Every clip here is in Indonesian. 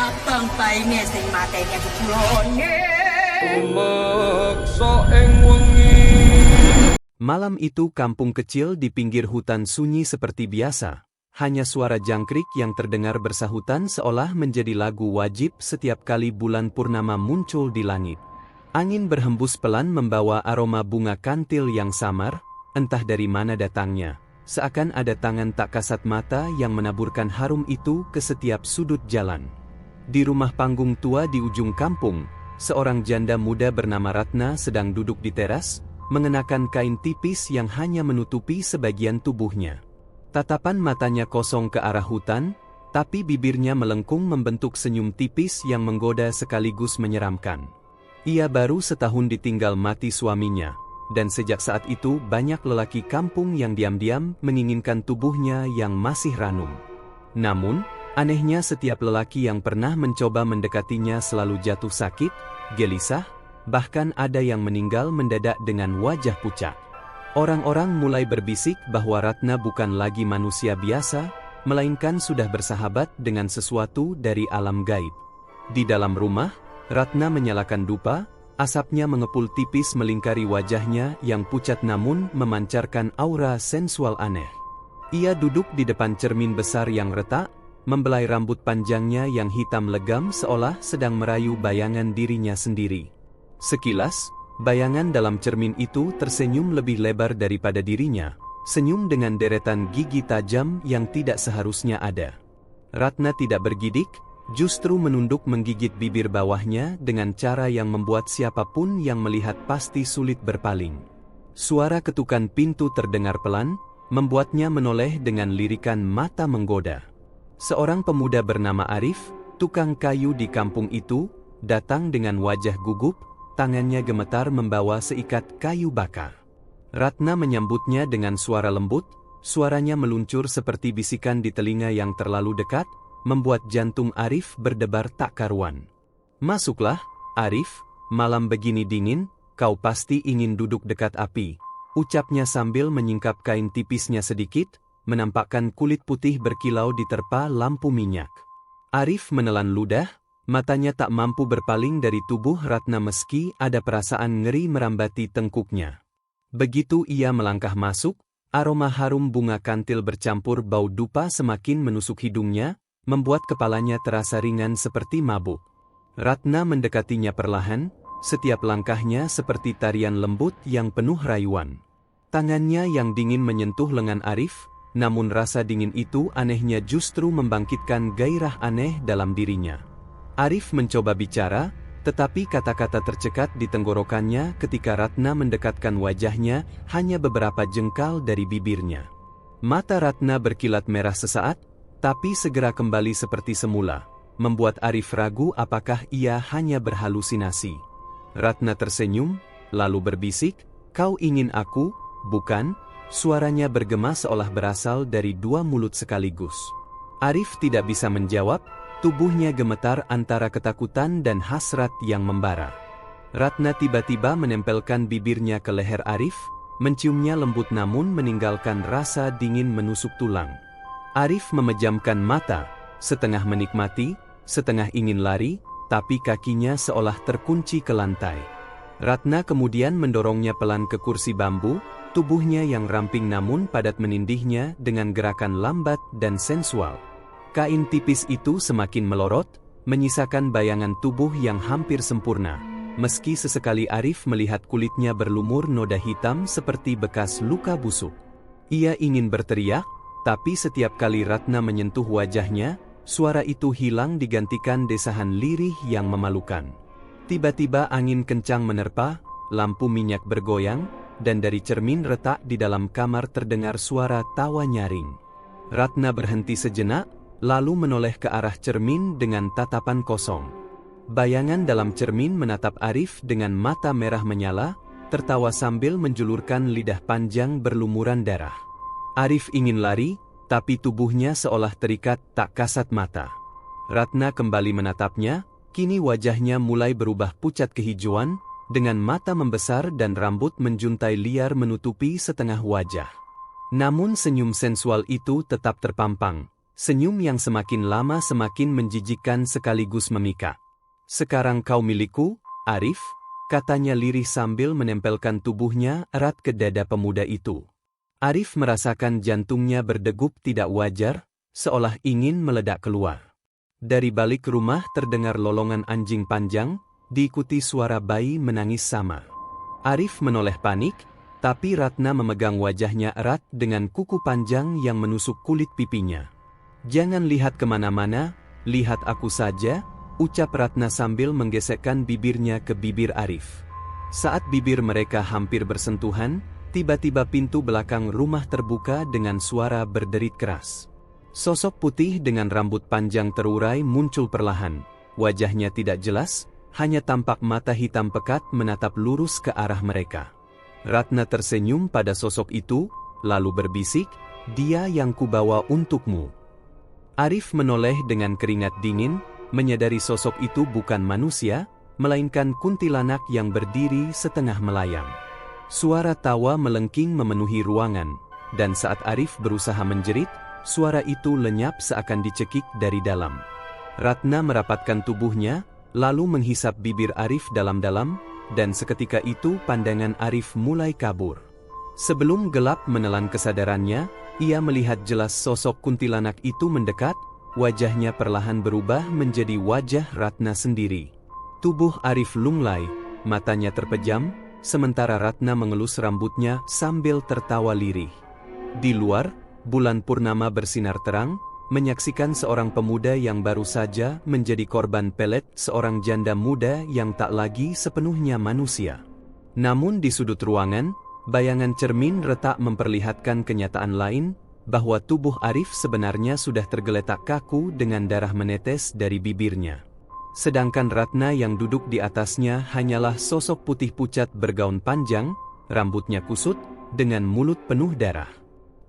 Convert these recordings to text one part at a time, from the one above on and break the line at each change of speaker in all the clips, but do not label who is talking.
Paine sing mateni jebulane.
Tumeksa ing wengi.
Malam itu kampung kecil di pinggir hutan sunyi seperti biasa. Hanya suara jangkrik yang terdengar bersahutan seolah menjadi lagu wajib setiap kali bulan purnama muncul di langit. Angin berhembus pelan membawa aroma bunga kantil yang samar, entah dari mana datangnya. Seakan ada tangan tak kasat mata yang menaburkan harum itu ke setiap sudut jalan. Di rumah panggung tua di ujung kampung, seorang janda muda bernama Ratna sedang duduk di teras, mengenakan kain tipis yang hanya menutupi sebagian tubuhnya. Tatapan matanya kosong ke arah hutan, tapi bibirnya melengkung membentuk senyum tipis yang menggoda sekaligus menyeramkan. Ia baru setahun ditinggal mati suaminya, dan sejak saat itu banyak lelaki kampung yang diam-diam menginginkan tubuhnya yang masih ranum. Namun, anehnya setiap lelaki yang pernah mencoba mendekatinya selalu jatuh sakit, gelisah, bahkan ada yang meninggal mendadak dengan wajah pucat. Orang-orang mulai berbisik bahwa Ratna bukan lagi manusia biasa, melainkan sudah bersahabat dengan sesuatu dari alam gaib. Di dalam rumah, Ratna menyalakan dupa, asapnya mengepul tipis melingkari wajahnya yang pucat namun memancarkan aura sensual aneh. Ia duduk di depan cermin besar yang retak, membelai rambut panjangnya yang hitam legam seolah sedang merayu bayangan dirinya sendiri. Sekilas, bayangan dalam cermin itu tersenyum lebih lebar daripada dirinya, senyum dengan deretan gigi tajam yang tidak seharusnya ada. Ratna tidak bergidik, justru menunduk menggigit bibir bawahnya dengan cara yang membuat siapapun yang melihat pasti sulit berpaling. Suara ketukan pintu terdengar pelan, membuatnya menoleh dengan lirikan mata menggoda. Seorang pemuda bernama Arif, tukang kayu di kampung itu, datang dengan wajah gugup, tangannya gemetar membawa seikat kayu bakar. Ratna menyambutnya dengan suara lembut, suaranya meluncur seperti bisikan di telinga yang terlalu dekat, membuat jantung Arif berdebar tak karuan. "Masuklah, Arif, malam begini dingin, kau pasti ingin duduk dekat api," ucapnya sambil menyingkap kain tipisnya sedikit, menampakkan kulit putih berkilau diterpa lampu minyak. Arif menelan ludah, matanya tak mampu berpaling dari tubuh Ratna meski ada perasaan ngeri merambati tengkuknya. Begitu ia melangkah masuk, aroma harum bunga kantil bercampur bau dupa semakin menusuk hidungnya, membuat kepalanya terasa ringan seperti mabuk. Ratna mendekatinya perlahan, setiap langkahnya seperti tarian lembut yang penuh rayuan. Tangannya yang dingin menyentuh lengan Arif, namun rasa dingin itu anehnya justru membangkitkan gairah aneh dalam dirinya. Arif mencoba bicara, tetapi kata-kata tercekat di tenggorokannya ketika Ratna mendekatkan wajahnya hanya beberapa jengkal dari bibirnya. Mata Ratna berkilat merah sesaat, tapi segera kembali seperti semula, membuat Arif ragu apakah ia hanya berhalusinasi. Ratna tersenyum, lalu berbisik, "Kau ingin aku, bukan?" Suaranya bergema seolah berasal dari dua mulut sekaligus. Arif tidak bisa menjawab, tubuhnya gemetar antara ketakutan dan hasrat yang membara. Ratna tiba-tiba menempelkan bibirnya ke leher Arif, menciumnya lembut namun meninggalkan rasa dingin menusuk tulang. Arif memejamkan mata, setengah menikmati, setengah ingin lari, tapi kakinya seolah terkunci ke lantai. Ratna kemudian mendorongnya pelan ke kursi bambu, tubuhnya yang ramping namun padat menindihnya dengan gerakan lambat dan sensual. Kain tipis itu semakin melorot, menyisakan bayangan tubuh yang hampir sempurna, meski sesekali Arif melihat kulitnya berlumur noda hitam seperti bekas luka busuk. Ia ingin berteriak, tapi setiap kali Ratna menyentuh wajahnya, suara itu hilang digantikan desahan lirih yang memalukan. Tiba-tiba angin kencang menerpa, lampu minyak bergoyang, dan dari cermin retak di dalam kamar terdengar suara tawa nyaring. Ratna berhenti sejenak, lalu menoleh ke arah cermin dengan tatapan kosong. Bayangan dalam cermin menatap Arif dengan mata merah menyala, tertawa sambil menjulurkan lidah panjang berlumuran darah. Arif ingin lari, tapi tubuhnya seolah terikat tak kasat mata. Ratna kembali menatapnya, kini wajahnya mulai berubah pucat kehijauan, dengan mata membesar dan rambut menjuntai liar menutupi setengah wajah. Namun senyum sensual itu tetap terpampang, senyum yang semakin lama semakin menjijikkan sekaligus memikat. "Sekarang kau milikku, Arif," katanya lirih sambil menempelkan tubuhnya erat ke dada pemuda itu. Arif merasakan jantungnya berdegup tidak wajar, seolah ingin meledak keluar. Dari balik rumah terdengar lolongan anjing panjang, diikuti suara bayi menangis sama. Arif menoleh panik, tapi Ratna memegang wajahnya erat dengan kuku panjang yang menusuk kulit pipinya. "Jangan lihat kemana-mana, lihat aku saja," ucap Ratna sambil menggesekkan bibirnya ke bibir Arif. Saat bibir mereka hampir bersentuhan, tiba-tiba pintu belakang rumah terbuka dengan suara berderit keras. Sosok putih dengan rambut panjang terurai muncul perlahan. Wajahnya tidak jelas, hanya tampak mata hitam pekat menatap lurus ke arah mereka. Ratna tersenyum pada sosok itu, lalu berbisik, "Dia yang kubawa untukmu." Arif menoleh dengan keringat dingin, menyadari sosok itu bukan manusia, melainkan kuntilanak yang berdiri setengah melayang. Suara tawa melengking memenuhi ruangan, dan saat Arif berusaha menjerit, suara itu lenyap seakan dicekik dari dalam. Ratna merapatkan tubuhnya, lalu menghisap bibir Arif dalam-dalam, dan seketika itu pandangan Arif mulai kabur. Sebelum gelap menelan kesadarannya, ia melihat jelas sosok kuntilanak itu mendekat, wajahnya perlahan berubah menjadi wajah Ratna sendiri. Tubuh Arif lunglai, matanya terpejam, sementara Ratna mengelus rambutnya sambil tertawa lirih. Di luar, bulan purnama bersinar terang, menyaksikan seorang pemuda yang baru saja menjadi korban pelet seorang janda muda yang tak lagi sepenuhnya manusia. Namun di sudut ruangan, bayangan cermin retak memperlihatkan kenyataan lain, bahwa tubuh Arif sebenarnya sudah tergeletak kaku dengan darah menetes dari bibirnya. Sedangkan Ratna yang duduk di atasnya hanyalah sosok putih pucat bergaun panjang, rambutnya kusut, dengan mulut penuh darah.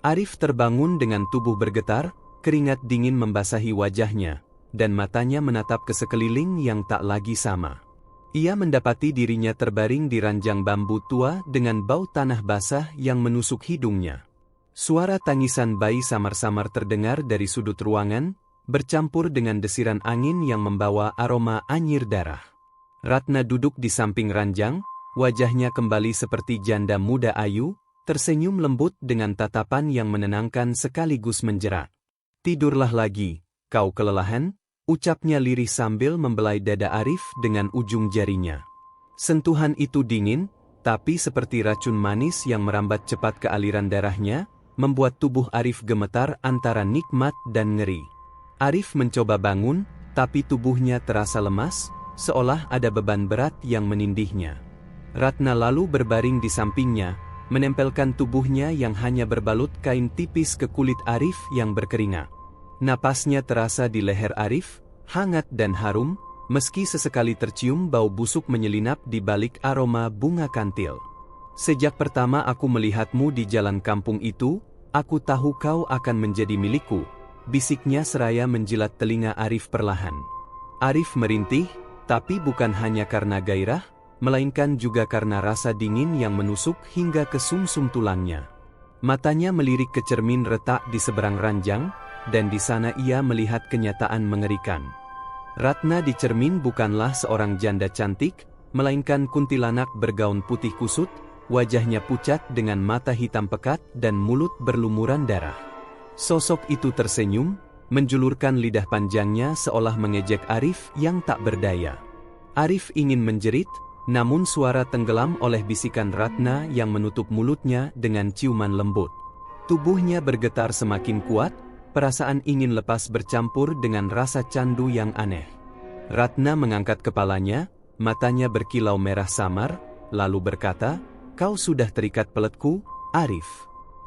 Arif terbangun dengan tubuh bergetar, keringat dingin membasahi wajahnya, dan matanya menatap ke sekeliling yang tak lagi sama. Ia mendapati dirinya terbaring di ranjang bambu tua dengan bau tanah basah yang menusuk hidungnya. Suara tangisan bayi samar-samar terdengar dari sudut ruangan, bercampur dengan desiran angin yang membawa aroma anyir darah. Ratna duduk di samping ranjang, wajahnya kembali seperti janda muda ayu, tersenyum lembut dengan tatapan yang menenangkan sekaligus menjerat. "Tidurlah lagi, kau kelelahan," ucapnya lirih sambil membelai dada Arif dengan ujung jarinya. Sentuhan itu dingin, tapi seperti racun manis yang merambat cepat ke aliran darahnya, membuat tubuh Arif gemetar antara nikmat dan ngeri. Arif mencoba bangun, tapi tubuhnya terasa lemas, seolah ada beban berat yang menindihnya. Ratna lalu berbaring di sampingnya, menempelkan tubuhnya yang hanya berbalut kain tipis ke kulit Arif yang berkeringat. Napasnya terasa di leher Arif, hangat dan harum, meski sesekali tercium bau busuk menyelinap di balik aroma bunga kantil. "Sejak pertama aku melihatmu di jalan kampung itu, aku tahu kau akan menjadi milikku," bisiknya seraya menjilat telinga Arif perlahan. Arif merintih, tapi bukan hanya karena gairah, melainkan juga karena rasa dingin yang menusuk hingga ke sumsum tulangnya. Matanya melirik ke cermin retak di seberang ranjang, dan di sana ia melihat kenyataan mengerikan. Ratna di cermin bukanlah seorang janda cantik, melainkan kuntilanak bergaun putih kusut, wajahnya pucat dengan mata hitam pekat dan mulut berlumuran darah. Sosok itu tersenyum, menjulurkan lidah panjangnya seolah mengejek Arif yang tak berdaya. Arif ingin menjerit, namun suara tenggelam oleh bisikan Ratna yang menutup mulutnya dengan ciuman lembut. Tubuhnya bergetar semakin kuat, perasaan ingin lepas bercampur dengan rasa candu yang aneh. Ratna mengangkat kepalanya, matanya berkilau merah samar, lalu berkata, "Kau sudah terikat peletku, Arif.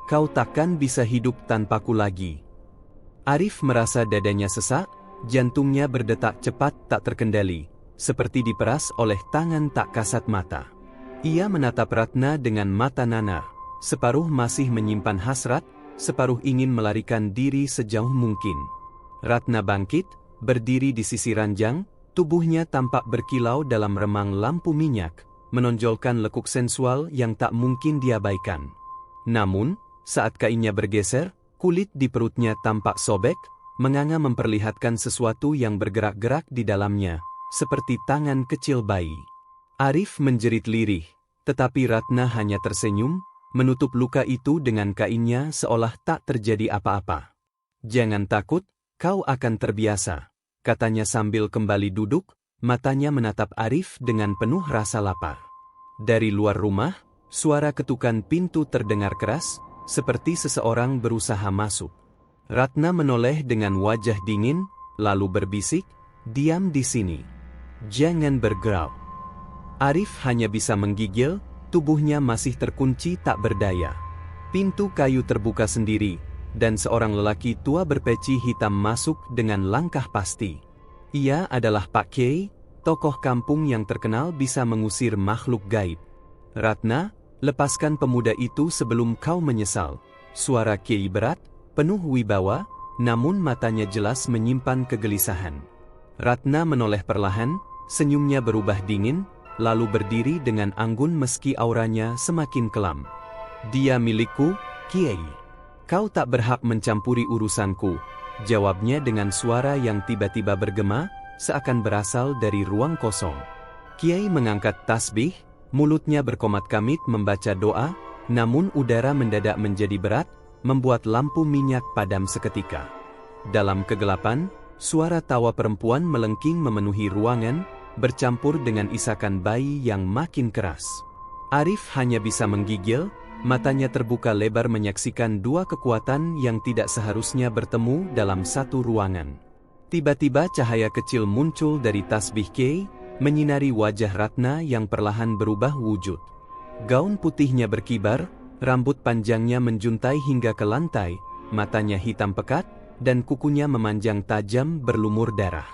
Kau takkan bisa hidup tanpaku lagi." Arif merasa dadanya sesak, jantungnya berdetak cepat tak terkendali, seperti diperas oleh tangan tak kasat mata. Ia menatap Ratna dengan mata nanar, separuh masih menyimpan hasrat, separuh ingin melarikan diri sejauh mungkin. Ratna bangkit, berdiri di sisi ranjang, tubuhnya tampak berkilau dalam remang lampu minyak, menonjolkan lekuk sensual yang tak mungkin diabaikan. Namun, saat kainnya bergeser, kulit di perutnya tampak sobek, menganga memperlihatkan sesuatu yang bergerak-gerak di dalamnya, seperti tangan kecil bayi. Arif menjerit lirih, tetapi Ratna hanya tersenyum, menutup luka itu dengan kainnya seolah tak terjadi apa-apa. "Jangan takut, kau akan terbiasa," katanya sambil kembali duduk, matanya menatap Arif dengan penuh rasa lapar. Dari luar rumah, suara ketukan pintu terdengar keras, seperti seseorang berusaha masuk. Ratna menoleh dengan wajah dingin, lalu berbisik, "Diam di sini. Jangan bergerak." Arif hanya bisa menggigil, tubuhnya masih terkunci tak berdaya. Pintu kayu terbuka sendiri, dan seorang lelaki tua berpeci hitam masuk dengan langkah pasti. Ia adalah Pak Kiai, tokoh kampung yang terkenal bisa mengusir makhluk gaib. "Ratna, lepaskan pemuda itu sebelum kau menyesal." Suara Kiai berat, penuh wibawa, namun matanya jelas menyimpan kegelisahan. Ratna menoleh perlahan, senyumnya berubah dingin, lalu berdiri dengan anggun meski auranya semakin kelam. "Dia milikku, Kiai. Kau tak berhak mencampuri urusanku," jawabnya dengan suara yang tiba-tiba bergema, seakan berasal dari ruang kosong. Kiai mengangkat tasbih, mulutnya berkomat-kamit membaca doa, namun udara mendadak menjadi berat, membuat lampu minyak padam seketika. Dalam kegelapan, suara tawa perempuan melengking memenuhi ruangan, bercampur dengan isakan bayi yang makin keras. Arif hanya bisa menggigil, matanya terbuka lebar menyaksikan dua kekuatan yang tidak seharusnya bertemu dalam satu ruangan. Tiba-tiba cahaya kecil muncul dari tasbih Kiai, menyinari wajah Ratna yang perlahan berubah wujud. Gaun putihnya berkibar, rambut panjangnya menjuntai hingga ke lantai, matanya hitam pekat, dan kukunya memanjang tajam berlumur darah.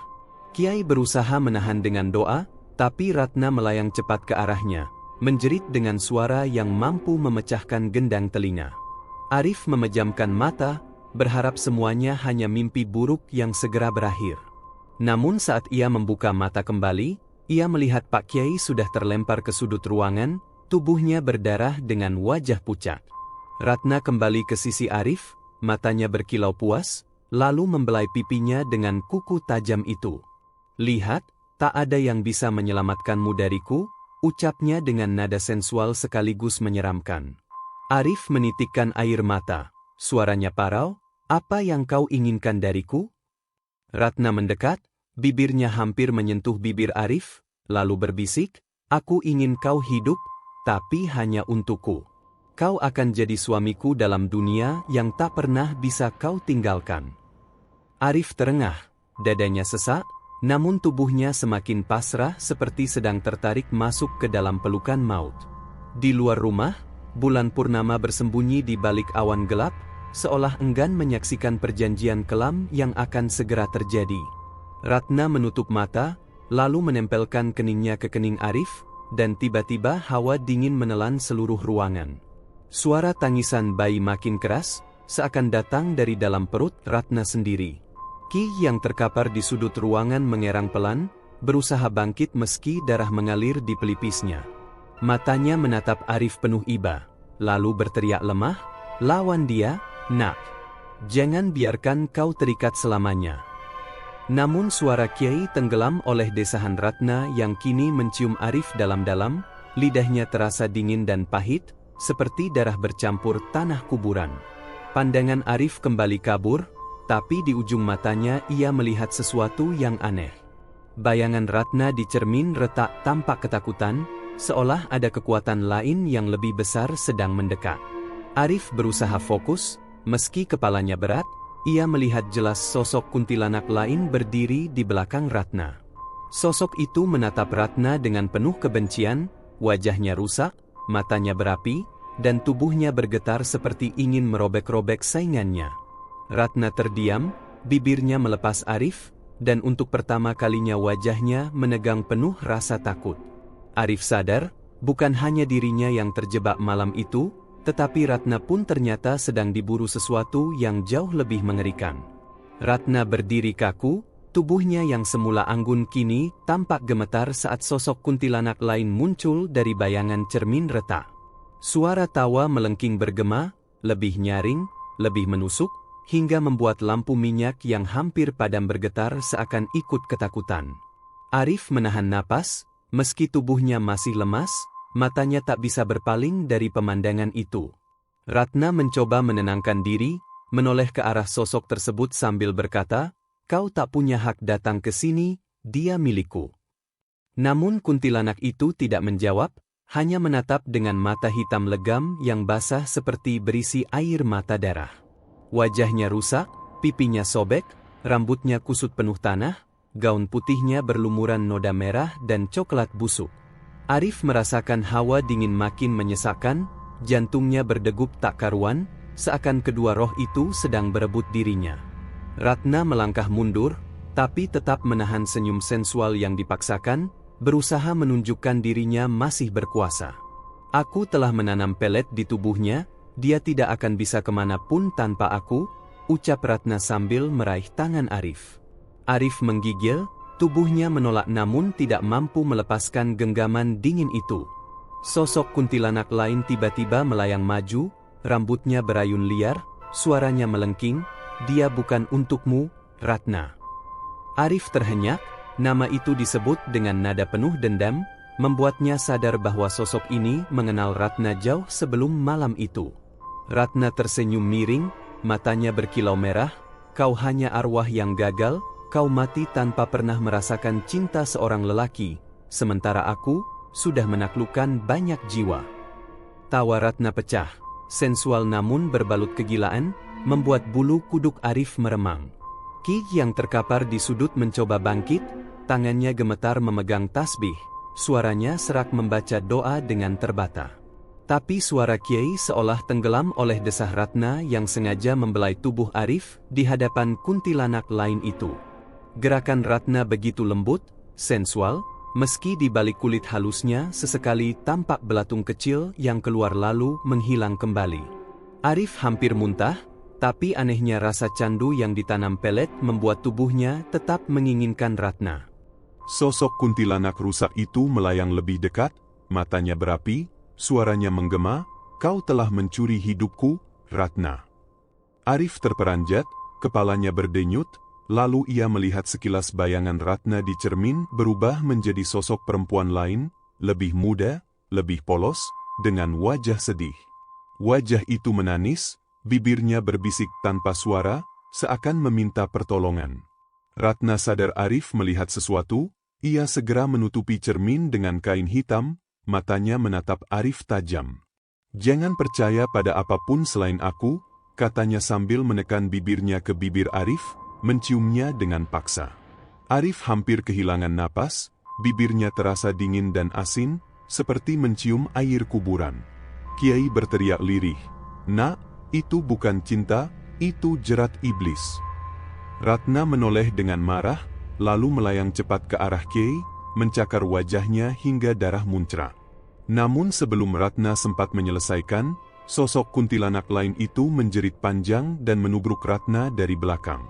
Kiai berusaha menahan dengan doa, tapi Ratna melayang cepat ke arahnya, menjerit dengan suara yang mampu memecahkan gendang telinga. Arif memejamkan mata, berharap semuanya hanya mimpi buruk yang segera berakhir. Namun saat ia membuka mata kembali, ia melihat Pak Kiai sudah terlempar ke sudut ruangan, tubuhnya berdarah dengan wajah pucat. Ratna kembali ke sisi Arif, matanya berkilau puas, lalu membelai pipinya dengan kuku tajam itu. "Lihat, tak ada yang bisa menyelamatkanmu dariku," ucapnya dengan nada sensual sekaligus menyeramkan. Arif menitikkan air mata, suaranya parau, "Apa yang kau inginkan dariku?" Ratna mendekat, bibirnya hampir menyentuh bibir Arif, lalu berbisik, "Aku ingin kau hidup, tapi hanya untukku. Kau akan jadi suamiku dalam dunia yang tak pernah bisa kau tinggalkan." Arif terengah, dadanya sesak, namun tubuhnya semakin pasrah seperti sedang tertarik masuk ke dalam pelukan maut. Di luar rumah, bulan purnama bersembunyi di balik awan gelap, seolah enggan menyaksikan perjanjian kelam yang akan segera terjadi. Ratna menutup mata, lalu menempelkan keningnya ke kening Arif, dan tiba-tiba hawa dingin menelan seluruh ruangan. Suara tangisan bayi makin keras, seakan datang dari dalam perut Ratna sendiri. Ki yang terkapar di sudut ruangan mengerang pelan, berusaha bangkit meski darah mengalir di pelipisnya. Matanya menatap Arif penuh iba, lalu berteriak lemah, "Lawan dia, nak. Jangan biarkan kau terikat selamanya." Namun suara Kiai tenggelam oleh desahan Ratna yang kini mencium Arif dalam-dalam, lidahnya terasa dingin dan pahit, seperti darah bercampur tanah kuburan. Pandangan Arif kembali kabur, tapi di ujung matanya ia melihat sesuatu yang aneh. Bayangan Ratna di cermin retak tampak ketakutan, seolah ada kekuatan lain yang lebih besar sedang mendekat. Arif berusaha fokus, meski kepalanya berat, ia melihat jelas sosok kuntilanak lain berdiri di belakang Ratna. Sosok itu menatap Ratna dengan penuh kebencian, wajahnya rusak, matanya berapi, dan tubuhnya bergetar seperti ingin merobek-robek saingannya. Ratna terdiam, bibirnya melepas Arif, dan untuk pertama kalinya wajahnya menegang penuh rasa takut. Arif sadar, bukan hanya dirinya yang terjebak malam itu, tetapi Ratna pun ternyata sedang diburu sesuatu yang jauh lebih mengerikan. Ratna berdiri kaku, tubuhnya yang semula anggun kini tampak gemetar saat sosok kuntilanak lain muncul dari bayangan cermin retak. Suara tawa melengking bergema, lebih nyaring, lebih menusuk, hingga membuat lampu minyak yang hampir padam bergetar seakan ikut ketakutan. Arif menahan napas, meski tubuhnya masih lemas, matanya tak bisa berpaling dari pemandangan itu. Ratna mencoba menenangkan diri, menoleh ke arah sosok tersebut sambil berkata, "Kau tak punya hak datang ke sini, dia milikku." Namun kuntilanak itu tidak menjawab, hanya menatap dengan mata hitam legam yang basah seperti berisi air mata darah. Wajahnya rusak, pipinya sobek, rambutnya kusut penuh tanah, gaun putihnya berlumuran noda merah dan coklat busuk. Arif merasakan hawa dingin makin menyesakkan, jantungnya berdegup tak karuan, seakan kedua roh itu sedang berebut dirinya. Ratna melangkah mundur, tapi tetap menahan senyum sensual yang dipaksakan, berusaha menunjukkan dirinya masih berkuasa. "Aku telah menanam pelet di tubuhnya, dia tidak akan bisa kemanapun tanpa aku," ucap Ratna sambil meraih tangan Arif. Arif menggigil, tubuhnya menolak namun tidak mampu melepaskan genggaman dingin itu. Sosok kuntilanak lain tiba-tiba melayang maju, rambutnya berayun liar, suaranya melengking, "Dia bukan untukmu, Ratna." Arif terhenyak. Nama itu disebut dengan nada penuh dendam, membuatnya sadar bahwa sosok ini mengenal Ratna jauh sebelum malam itu. Ratna tersenyum miring, matanya berkilau merah, "Kau hanya arwah yang gagal, kau mati tanpa pernah merasakan cinta seorang lelaki, sementara aku sudah menaklukkan banyak jiwa." Tawa Ratna pecah, sensual namun berbalut kegilaan, membuat bulu kuduk Arif meremang. Ki yang terkapar di sudut mencoba bangkit, tangannya gemetar memegang tasbih, suaranya serak membaca doa dengan terbata. Tapi suara Kiai seolah tenggelam oleh desah Ratna yang sengaja membelai tubuh Arif di hadapan kuntilanak lain itu. Gerakan Ratna begitu lembut, sensual, meski di balik kulit halusnya sesekali tampak belatung kecil yang keluar lalu menghilang kembali. Arif hampir muntah, tapi anehnya rasa candu yang ditanam pelet membuat tubuhnya tetap menginginkan Ratna.
Sosok kuntilanak rusak itu melayang lebih dekat, matanya berapi, suaranya menggema, "Kau telah mencuri hidupku, Ratna." Arif terperanjat, kepalanya berdenyut, lalu ia melihat sekilas bayangan Ratna di cermin berubah menjadi sosok perempuan lain, lebih muda, lebih polos, dengan wajah sedih. Wajah itu menangis, bibirnya berbisik tanpa suara, seakan meminta pertolongan. Ratna sadar Arif melihat sesuatu, ia segera menutupi cermin dengan kain hitam, matanya menatap Arif tajam. "Jangan percaya pada apapun selain aku," katanya sambil menekan bibirnya ke bibir Arif, menciumnya dengan paksa. Arif hampir kehilangan napas, bibirnya terasa dingin dan asin, seperti mencium air kuburan. Kiai berteriak lirih, "Nak, itu bukan cinta, itu jerat iblis." Ratna menoleh dengan marah, lalu melayang cepat ke arah Kiai, mencakar wajahnya hingga darah muncrat. Namun sebelum Ratna sempat menyelesaikan, sosok kuntilanak lain itu menjerit panjang dan menubruk Ratna dari belakang.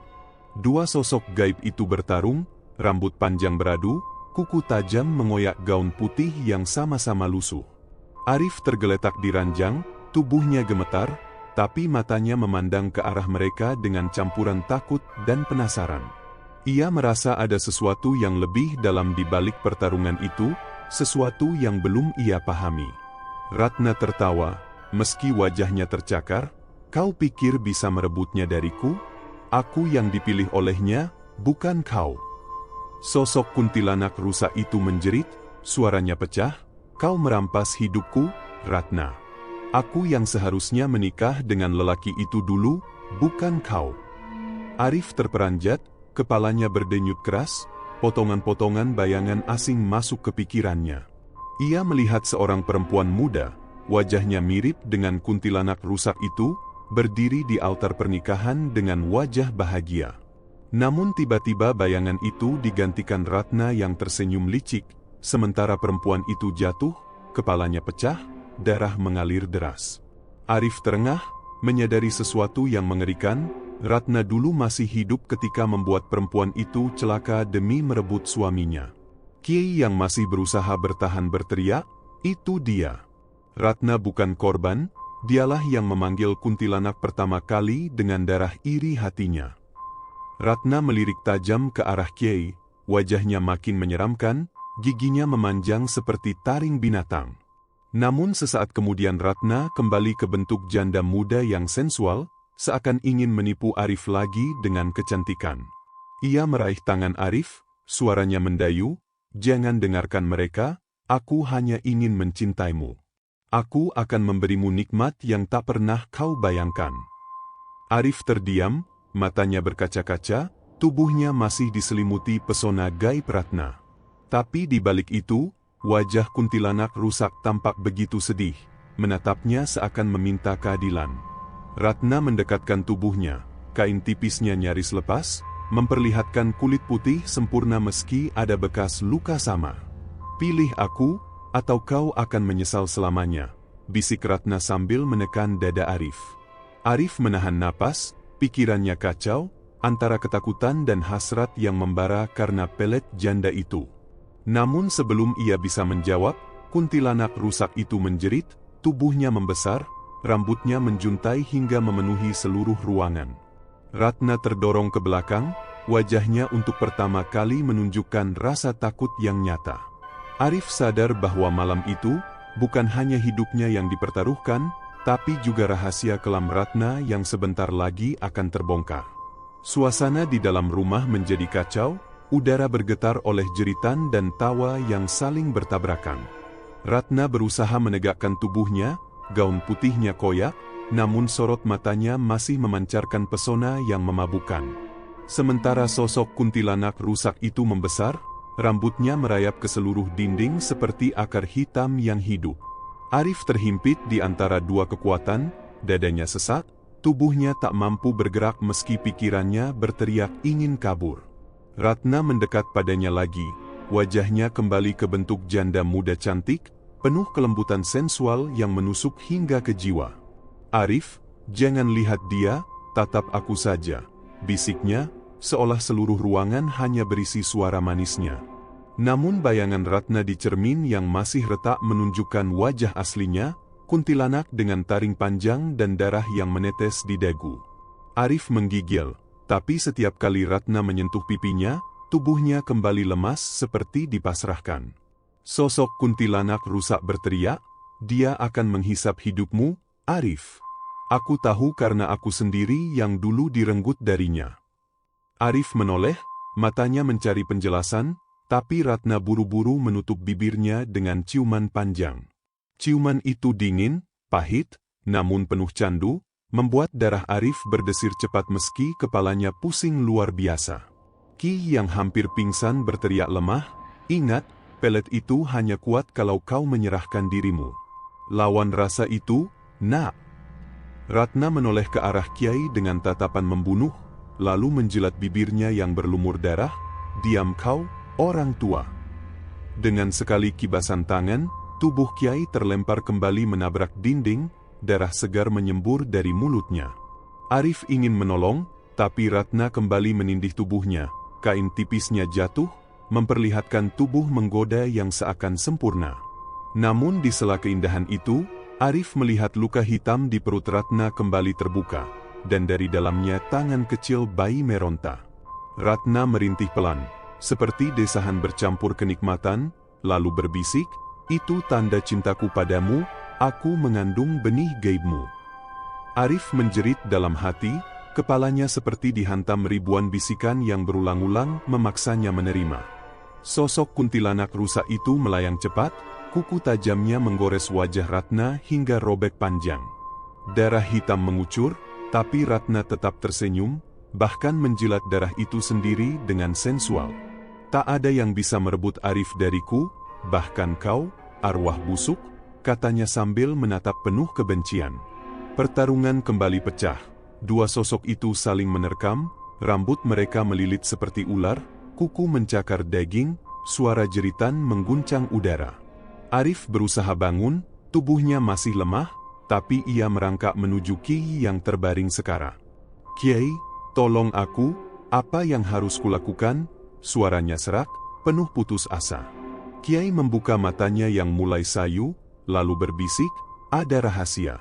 Dua sosok gaib itu bertarung, rambut panjang beradu, kuku tajam mengoyak gaun putih yang sama-sama lusuh. Arif tergeletak di ranjang, tubuhnya gemetar, tapi matanya memandang ke arah mereka dengan campuran takut dan penasaran. Ia merasa ada sesuatu yang lebih dalam di balik pertarungan itu, sesuatu yang belum ia pahami. Ratna tertawa, meski wajahnya tercakar, "Kau pikir bisa merebutnya dariku? Aku yang dipilih olehnya, bukan kau." Sosok kuntilanak rusa itu menjerit, suaranya pecah, "Kau merampas hidupku, Ratna. Aku yang seharusnya menikah dengan lelaki itu dulu, bukan kau." Arif terperanjat, kepalanya berdenyut keras, potongan-potongan bayangan asing masuk ke pikirannya. Ia melihat seorang perempuan muda, wajahnya mirip dengan kuntilanak rusak itu, berdiri di altar pernikahan dengan wajah bahagia. Namun tiba-tiba bayangan itu digantikan Ratna yang tersenyum licik, sementara perempuan itu jatuh, kepalanya pecah, darah mengalir deras. Arif terengah, menyadari sesuatu yang mengerikan. Ratna dulu masih hidup ketika membuat perempuan itu celaka demi merebut suaminya. Kiai yang masih berusaha bertahan berteriak, "Itu dia. Ratna bukan korban, Dialah yang memanggil kuntilanak pertama kali dengan darah iri hatinya. Ratna melirik tajam ke arah Kiai, wajahnya makin menyeramkan, giginya memanjang seperti taring binatang. Namun sesaat kemudian Ratna kembali ke bentuk janda muda yang sensual, seakan ingin menipu Arif lagi dengan kecantikan. Ia meraih tangan Arif, suaranya mendayu, "Jangan dengarkan mereka, aku hanya ingin mencintaimu. Aku akan memberimu nikmat yang tak pernah kau bayangkan." Arif terdiam, matanya berkaca-kaca, tubuhnya masih diselimuti pesona gaib Ratna. Tapi di balik itu, wajah kuntilanak rusak tampak begitu sedih, menatapnya seakan meminta keadilan. Ratna mendekatkan tubuhnya, kain tipisnya nyaris lepas, memperlihatkan kulit putih sempurna meski ada bekas luka sama. "Pilih aku, atau kau akan menyesal selamanya," bisik Ratna sambil menekan dada Arif. Arif menahan napas, pikirannya kacau, antara ketakutan dan hasrat yang membara karena pelet janda itu. Namun sebelum ia bisa menjawab, kuntilanak rusak itu menjerit, tubuhnya membesar, rambutnya menjuntai hingga memenuhi seluruh ruangan. Ratna terdorong ke belakang, wajahnya untuk pertama kali menunjukkan rasa takut yang nyata. Arif sadar bahwa malam itu, bukan hanya hidupnya yang dipertaruhkan, tapi juga rahasia kelam Ratna yang sebentar lagi akan terbongkar. Suasana di dalam rumah menjadi kacau, udara bergetar oleh jeritan dan tawa yang saling bertabrakan. Ratna berusaha menegakkan tubuhnya, gaun putihnya koyak, namun sorot matanya masih memancarkan pesona yang memabukkan. Sementara sosok kuntilanak rusak itu membesar, rambutnya merayap ke seluruh dinding seperti akar hitam yang hidup. Arif terhimpit di antara dua kekuatan, dadanya sesak, tubuhnya tak mampu bergerak meski pikirannya berteriak ingin kabur. Ratna mendekat padanya lagi, wajahnya kembali ke bentuk janda muda cantik, penuh kelembutan sensual yang menusuk hingga ke jiwa. "Arif, jangan lihat dia, tatap aku saja," bisiknya, seolah seluruh ruangan hanya berisi suara manisnya. Namun bayangan Ratna di cermin yang masih retak menunjukkan wajah aslinya, kuntilanak dengan taring panjang dan darah yang menetes di dagu. Arif menggigil, tapi setiap kali Ratna menyentuh pipinya, tubuhnya kembali lemas seperti dipasrahkan. Sosok kuntilanak rusak berteriak, "Dia akan menghisap hidupmu, Arif. Aku tahu karena aku sendiri yang dulu direnggut darinya." Arif menoleh, matanya mencari penjelasan, tapi Ratna buru-buru menutup bibirnya dengan ciuman panjang. Ciuman itu dingin, pahit, namun penuh candu, membuat darah Arif berdesir cepat meski kepalanya pusing luar biasa. Ki yang hampir pingsan berteriak lemah, "Ingat, pelet itu hanya kuat kalau kau menyerahkan dirimu. Lawan rasa itu, nak." Ratna menoleh ke arah Kiai dengan tatapan membunuh, lalu menjilat bibirnya yang berlumur darah, "Diam kau, orang tua." Dengan sekali kibasan tangan, tubuh Kiai terlempar kembali menabrak dinding, darah segar menyembur dari mulutnya. Arif ingin menolong, tapi Ratna kembali menindih tubuhnya, kain tipisnya jatuh, memperlihatkan tubuh menggoda yang seakan sempurna. Namun di sela keindahan itu, Arif melihat luka hitam di perut Ratna kembali terbuka, dan dari dalamnya tangan kecil bayi meronta. Ratna merintih pelan, seperti desahan bercampur kenikmatan, lalu berbisik, "Itu tanda cintaku padamu, aku mengandung benih gaibmu." Arif menjerit dalam hati, kepalanya seperti dihantam ribuan bisikan yang berulang-ulang memaksanya menerima. Sosok kuntilanak rusak itu melayang cepat, kuku tajamnya menggores wajah Ratna hingga robek panjang. Darah hitam mengucur, tapi Ratna tetap tersenyum, bahkan menjilat darah itu sendiri dengan sensual. "Tak ada yang bisa merebut Arif dariku, bahkan kau, arwah busuk," katanya sambil menatap penuh kebencian. Pertarungan kembali pecah. Dua sosok itu saling menerkam, rambut mereka melilit seperti ular, kuku mencakar daging, suara jeritan mengguncang udara. Arif berusaha bangun, tubuhnya masih lemah, tapi ia merangkak menuju Ki yang terbaring sekara. "Kiai, tolong aku, apa yang harus kulakukan?" Suaranya serak, penuh putus asa. Kiai membuka matanya yang mulai sayu, lalu berbisik, "Ada rahasia."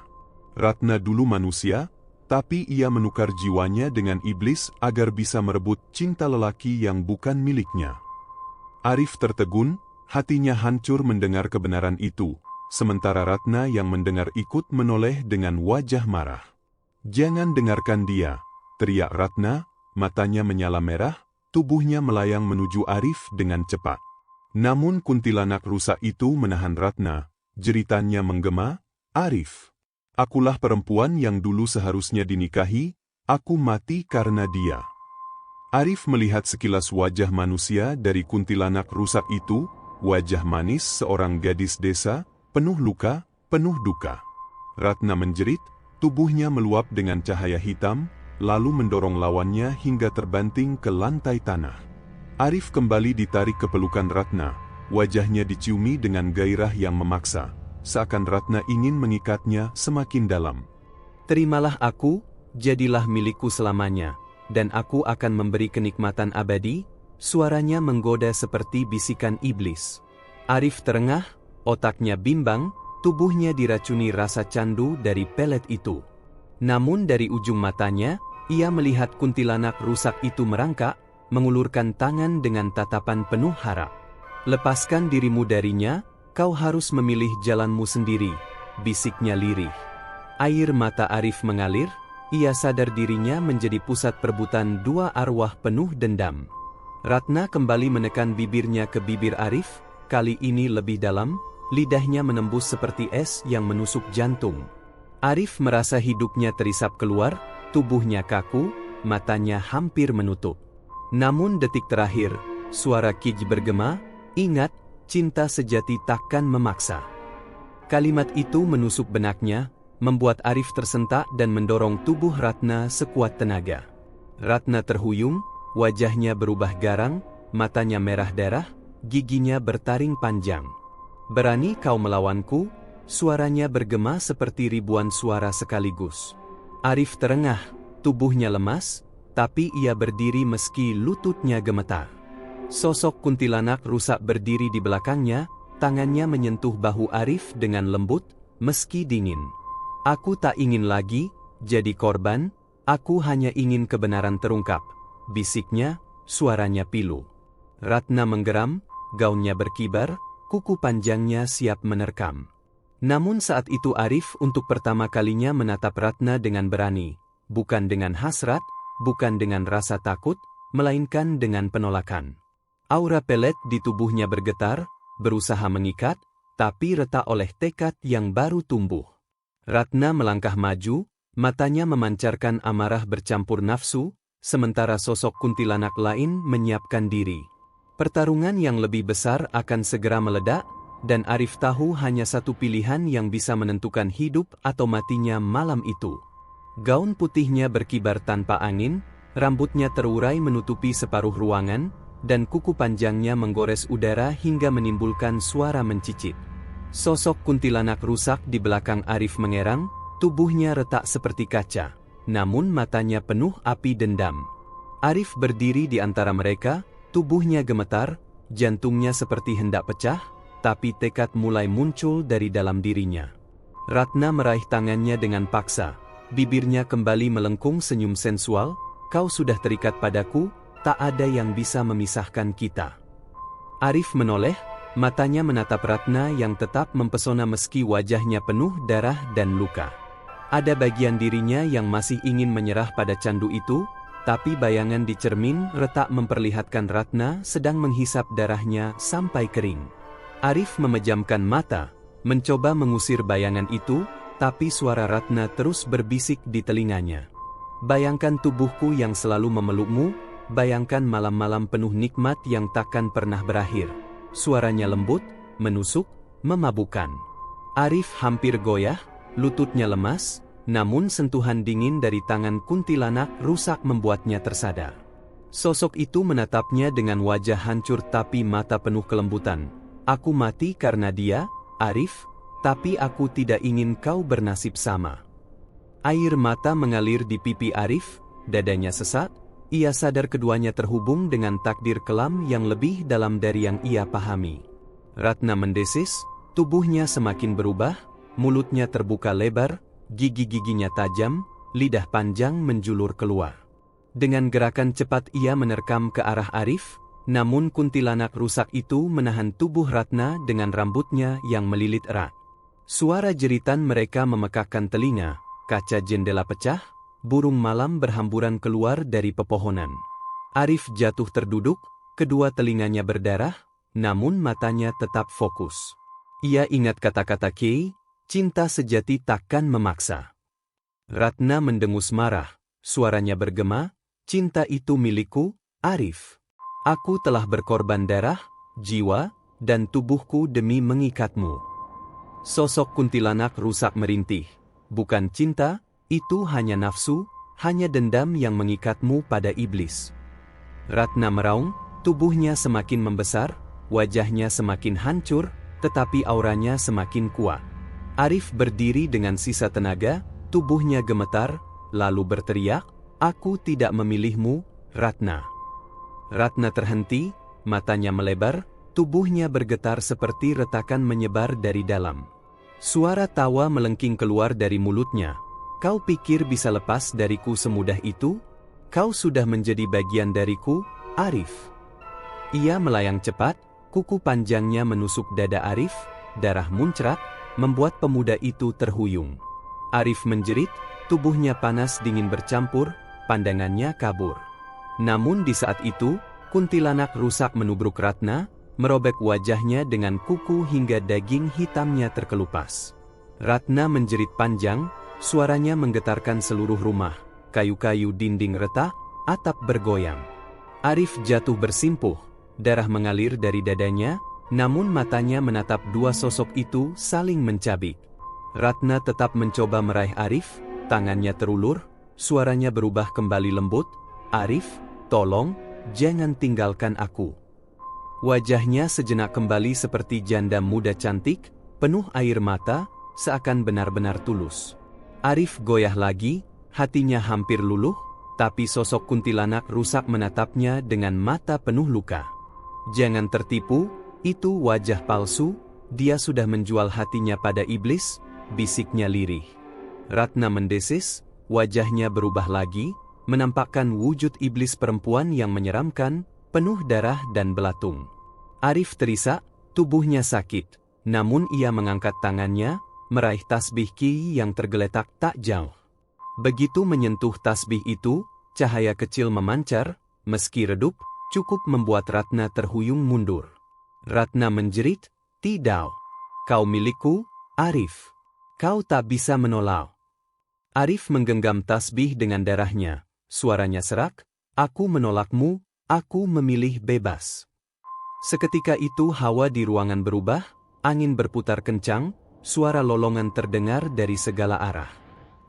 Ratna dulu manusia, tapi ia menukar jiwanya dengan iblis agar bisa merebut cinta lelaki yang bukan miliknya. Arif tertegun, hatinya hancur mendengar kebenaran itu, sementara Ratna yang mendengar ikut menoleh dengan wajah marah. "Jangan dengarkan dia," teriak Ratna, matanya menyala merah, tubuhnya melayang menuju Arif dengan cepat. Namun kuntilanak rusak itu menahan Ratna, jeritannya menggema, "Arif, akulah perempuan yang dulu seharusnya dinikahi, aku mati karena dia." Arif melihat sekilas wajah manusia dari kuntilanak rusak itu, wajah manis seorang gadis desa, penuh luka, penuh duka. Ratna menjerit, tubuhnya meluap dengan cahaya hitam, lalu mendorong lawannya hingga terbanting ke lantai tanah. Arif kembali ditarik ke pelukan Ratna, wajahnya diciumi dengan gairah yang memaksa, seakan Ratna ingin mengikatnya semakin dalam.
"Terimalah aku, jadilah milikku selamanya, dan aku akan memberi kenikmatan abadi," suaranya menggoda seperti bisikan iblis. Arif terengah, otaknya bimbang, tubuhnya diracuni rasa candu dari pelet itu. Namun dari ujung matanya, ia melihat kuntilanak rusak itu merangkak, mengulurkan tangan dengan tatapan penuh harap. "Lepaskan dirimu darinya, kau harus memilih jalanmu sendiri," bisiknya lirih. Air mata Arif mengalir, ia sadar dirinya menjadi pusat perebutan dua arwah penuh dendam. Ratna kembali menekan bibirnya ke bibir Arif, kali ini lebih dalam, lidahnya menembus seperti es yang menusuk jantung. Arif merasa hidupnya terisap keluar, tubuhnya kaku, matanya hampir menutup. Namun detik terakhir, suara Kij bergema, "Ingat, cinta sejati takkan memaksa." Kalimat itu menusuk benaknya, membuat Arif tersentak dan mendorong tubuh Ratna sekuat tenaga. Ratna terhuyung, wajahnya berubah garang, matanya merah darah, giginya bertaring panjang. "Berani kau melawanku?" Suaranya bergema seperti ribuan suara sekaligus. Arif terengah, tubuhnya lemas, tapi ia berdiri meski lututnya gemetar. Sosok kuntilanak rusak berdiri di belakangnya, tangannya menyentuh bahu Arif dengan lembut, meski dingin. "Aku tak ingin lagi jadi korban, aku hanya ingin kebenaran terungkap," bisiknya, suaranya pilu. Ratna menggeram, gaunnya berkibar, kuku panjangnya siap menerkam. Namun saat itu Arif untuk pertama kalinya menatap Ratna dengan berani, bukan dengan hasrat, bukan dengan rasa takut, melainkan dengan penolakan. Aura pelet di tubuhnya bergetar, berusaha mengikat, tapi retak oleh tekad yang baru tumbuh. Ratna melangkah maju, matanya memancarkan amarah bercampur nafsu, sementara sosok kuntilanak lain menyiapkan diri. Pertarungan yang lebih besar akan segera meledak, dan Arif tahu hanya satu pilihan yang bisa menentukan hidup atau matinya malam itu. Gaun putihnya berkibar tanpa angin, rambutnya terurai menutupi separuh ruangan, dan kuku panjangnya menggores udara hingga menimbulkan suara mencicit. Sosok kuntilanak rusak di belakang Arif mengerang, tubuhnya retak seperti kaca, namun matanya penuh api dendam. Arif berdiri di antara mereka, tubuhnya gemetar, jantungnya seperti hendak pecah, tapi tekad mulai muncul dari dalam dirinya. Ratna meraih tangannya dengan paksa, bibirnya kembali melengkung senyum sensual, "Kau sudah terikat padaku, tak ada yang bisa memisahkan kita." Arif menoleh, matanya menatap Ratna yang tetap mempesona meski wajahnya penuh darah dan luka. Ada bagian dirinya yang masih ingin menyerah pada candu itu, tapi bayangan di cermin retak memperlihatkan Ratna sedang menghisap darahnya sampai kering. Arif memejamkan mata, mencoba mengusir bayangan itu, tapi suara Ratna terus berbisik di telinganya. "Bayangkan tubuhku yang selalu memelukmu, bayangkan malam-malam penuh nikmat yang takkan pernah berakhir." Suaranya lembut, menusuk, memabukkan. Arif hampir goyah, lututnya lemas, namun sentuhan dingin dari tangan kuntilanak rusak membuatnya tersadar. Sosok itu menatapnya dengan wajah hancur tapi mata penuh kelembutan. "Aku mati karena dia, Arif, tapi aku tidak ingin kau bernasib sama." Air mata mengalir di pipi Arif, dadanya sesak, ia sadar keduanya terhubung dengan takdir kelam yang lebih dalam dari yang ia pahami. Ratna mendesis, tubuhnya semakin berubah, mulutnya terbuka lebar, Gigi-giginya tajam, lidah panjang menjulur keluar. Dengan gerakan cepat ia menerkam ke arah Arif, namun kuntilanak rusak itu menahan tubuh Ratna dengan rambutnya yang melilit erat. Suara jeritan mereka memekakkan telinga, kaca jendela pecah, burung malam berhamburan keluar dari pepohonan. Arif jatuh terduduk, kedua telinganya berdarah, namun matanya tetap fokus. Ia ingat kata-kata Kiai, cinta sejati takkan memaksa. Ratna mendengus marah, suaranya bergema, cinta itu milikku, Arif. Aku telah berkorban darah, jiwa, dan tubuhku demi mengikatmu. Sosok kuntilanak rusak merintih. Bukan cinta, itu hanya nafsu, hanya dendam yang mengikatmu pada iblis. Ratna meraung, tubuhnya semakin membesar, wajahnya semakin hancur, tetapi auranya semakin kuat. Arif berdiri dengan sisa tenaga, tubuhnya gemetar, lalu berteriak, "Aku tidak memilihmu, Ratna." Ratna terhenti, matanya melebar, tubuhnya bergetar seperti retakan menyebar dari dalam. Suara tawa melengking keluar dari mulutnya. "Kau pikir bisa lepas dariku semudah itu? Kau sudah menjadi bagian dariku, Arif." Ia melayang cepat, kuku panjangnya menusuk dada Arif, darah muncrat, membuat pemuda itu terhuyung. Arif menjerit, tubuhnya panas dingin bercampur, pandangannya kabur. Namun di saat itu, kuntilanak rusak menubruk Ratna, merobek wajahnya dengan kuku hingga daging hitamnya terkelupas. Ratna menjerit panjang, suaranya menggetarkan seluruh rumah, kayu-kayu dinding retak, atap bergoyang. Arif jatuh bersimpuh, darah mengalir dari dadanya, namun matanya menatap dua sosok itu saling mencabik. Ratna tetap mencoba meraih Arif, tangannya terulur, suaranya berubah kembali lembut, "Arif, tolong, jangan tinggalkan aku." Wajahnya sejenak kembali seperti janda muda cantik, penuh air mata, seakan benar-benar tulus. Arif goyah lagi, hatinya hampir luluh, tapi sosok kuntilanak rusak menatapnya dengan mata penuh luka. "Jangan tertipu, itu wajah palsu, dia sudah menjual hatinya pada iblis," bisiknya lirih. Ratna mendesis, wajahnya berubah lagi, menampakkan wujud iblis perempuan yang menyeramkan, penuh darah dan belatung. Arif terisak, tubuhnya sakit, namun ia mengangkat tangannya, meraih tasbih Ki yang tergeletak tak jauh. Begitu menyentuh tasbih itu, cahaya kecil memancar, meski redup, cukup membuat Ratna terhuyung mundur. Ratna menjerit, "Tidak, kau milikku, Arif. Kau tak bisa menolak." Arif menggenggam tasbih dengan darahnya, suaranya serak, "Aku menolakmu, aku memilih bebas." Seketika itu hawa di ruangan berubah, angin berputar kencang, suara lolongan terdengar dari segala arah.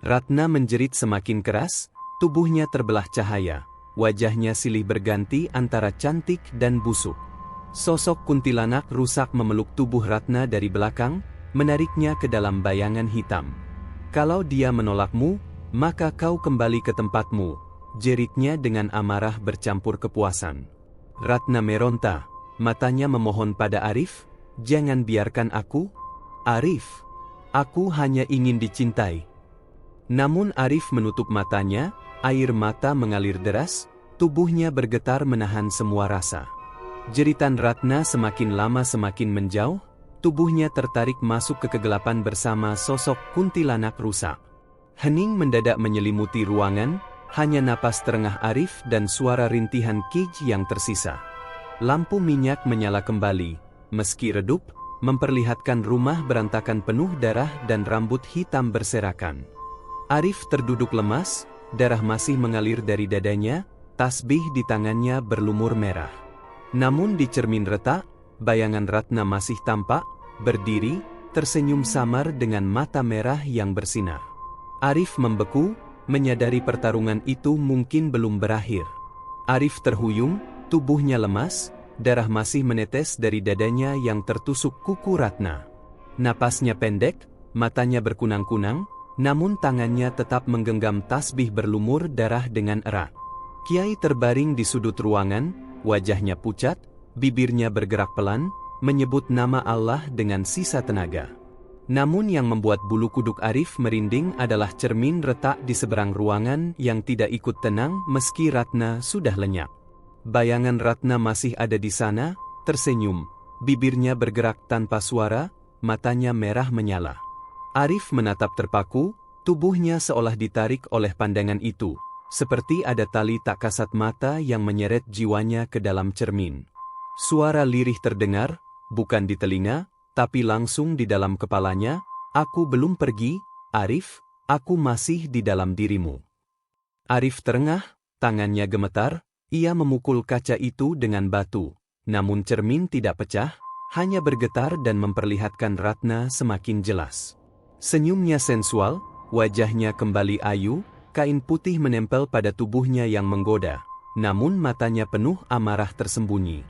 Ratna menjerit semakin keras, tubuhnya terbelah cahaya, wajahnya silih berganti antara cantik dan busuk. Sosok kuntilanak rusak memeluk tubuh Ratna dari belakang, menariknya ke dalam bayangan hitam. "Kalau dia menolakmu, maka kau kembali ke tempatmu," jeritnya dengan amarah bercampur kepuasan. Ratna meronta, matanya memohon pada Arif, "Jangan biarkan aku, Arif. Aku hanya ingin dicintai." Namun Arif menutup matanya, air mata mengalir deras, tubuhnya bergetar menahan semua rasa. Jeritan Ratna semakin lama semakin menjauh, tubuhnya tertarik masuk ke kegelapan bersama sosok kuntilanak rusak. Hening mendadak menyelimuti ruangan, hanya napas terengah Arif dan suara rintihan Kij yang tersisa. Lampu minyak menyala kembali, meski redup, memperlihatkan rumah berantakan penuh darah dan rambut hitam berserakan. Arif terduduk lemas, darah masih mengalir dari dadanya, tasbih di tangannya berlumur merah. Namun di cermin retak, bayangan Ratna masih tampak, berdiri, tersenyum samar dengan mata merah yang bersinar. Arif membeku, menyadari pertarungan itu mungkin belum berakhir. Arif terhuyung, tubuhnya lemas, darah masih menetes dari dadanya yang tertusuk kuku Ratna. Napasnya pendek, matanya berkunang-kunang, namun tangannya tetap menggenggam tasbih berlumur darah dengan erat. Kiai terbaring di sudut ruangan, wajahnya pucat, bibirnya bergerak pelan, menyebut nama Allah dengan sisa tenaga. Namun yang membuat bulu kuduk Arif merinding adalah cermin retak di seberang ruangan yang tidak ikut tenang meski Ratna sudah lenyap. Bayangan Ratna masih ada di sana, tersenyum, bibirnya bergerak tanpa suara, matanya merah menyala. Arif menatap terpaku, tubuhnya seolah ditarik oleh pandangan itu, seperti ada tali tak kasat mata yang menyeret jiwanya ke dalam cermin. Suara lirih terdengar, bukan di telinga, tapi langsung di dalam kepalanya, "Aku belum pergi, Arif, aku masih di dalam dirimu." Arif terengah, tangannya gemetar, ia memukul kaca itu dengan batu, namun cermin tidak pecah, hanya bergetar dan memperlihatkan Ratna semakin jelas. Senyumnya sensual, wajahnya kembali ayu, kain putih menempel pada tubuhnya yang menggoda, namun matanya penuh amarah tersembunyi.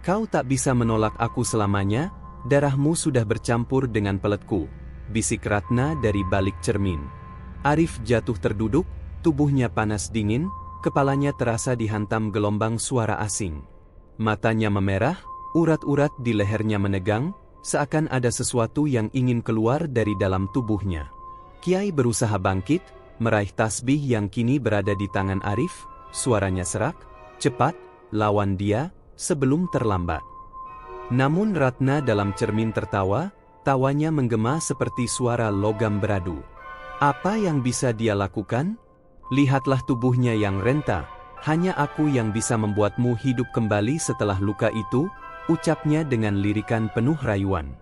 "Kau tak bisa menolak aku selamanya, darahmu sudah bercampur dengan peletku," bisik Ratna dari balik cermin. Arif jatuh terduduk, tubuhnya panas dingin, kepalanya terasa dihantam gelombang suara asing. Matanya memerah, urat-urat di lehernya menegang, seakan ada sesuatu yang ingin keluar dari dalam tubuhnya. Kiai berusaha bangkit, meraih tasbih yang kini berada di tangan Arif, suaranya serak, "Cepat, lawan dia, sebelum terlambat." Namun Ratna dalam cermin tertawa, tawanya menggema seperti suara logam beradu. "Apa yang bisa dia lakukan? Lihatlah tubuhnya yang renta, hanya aku yang bisa membuatmu hidup kembali setelah luka itu," ucapnya dengan lirikan penuh rayuan.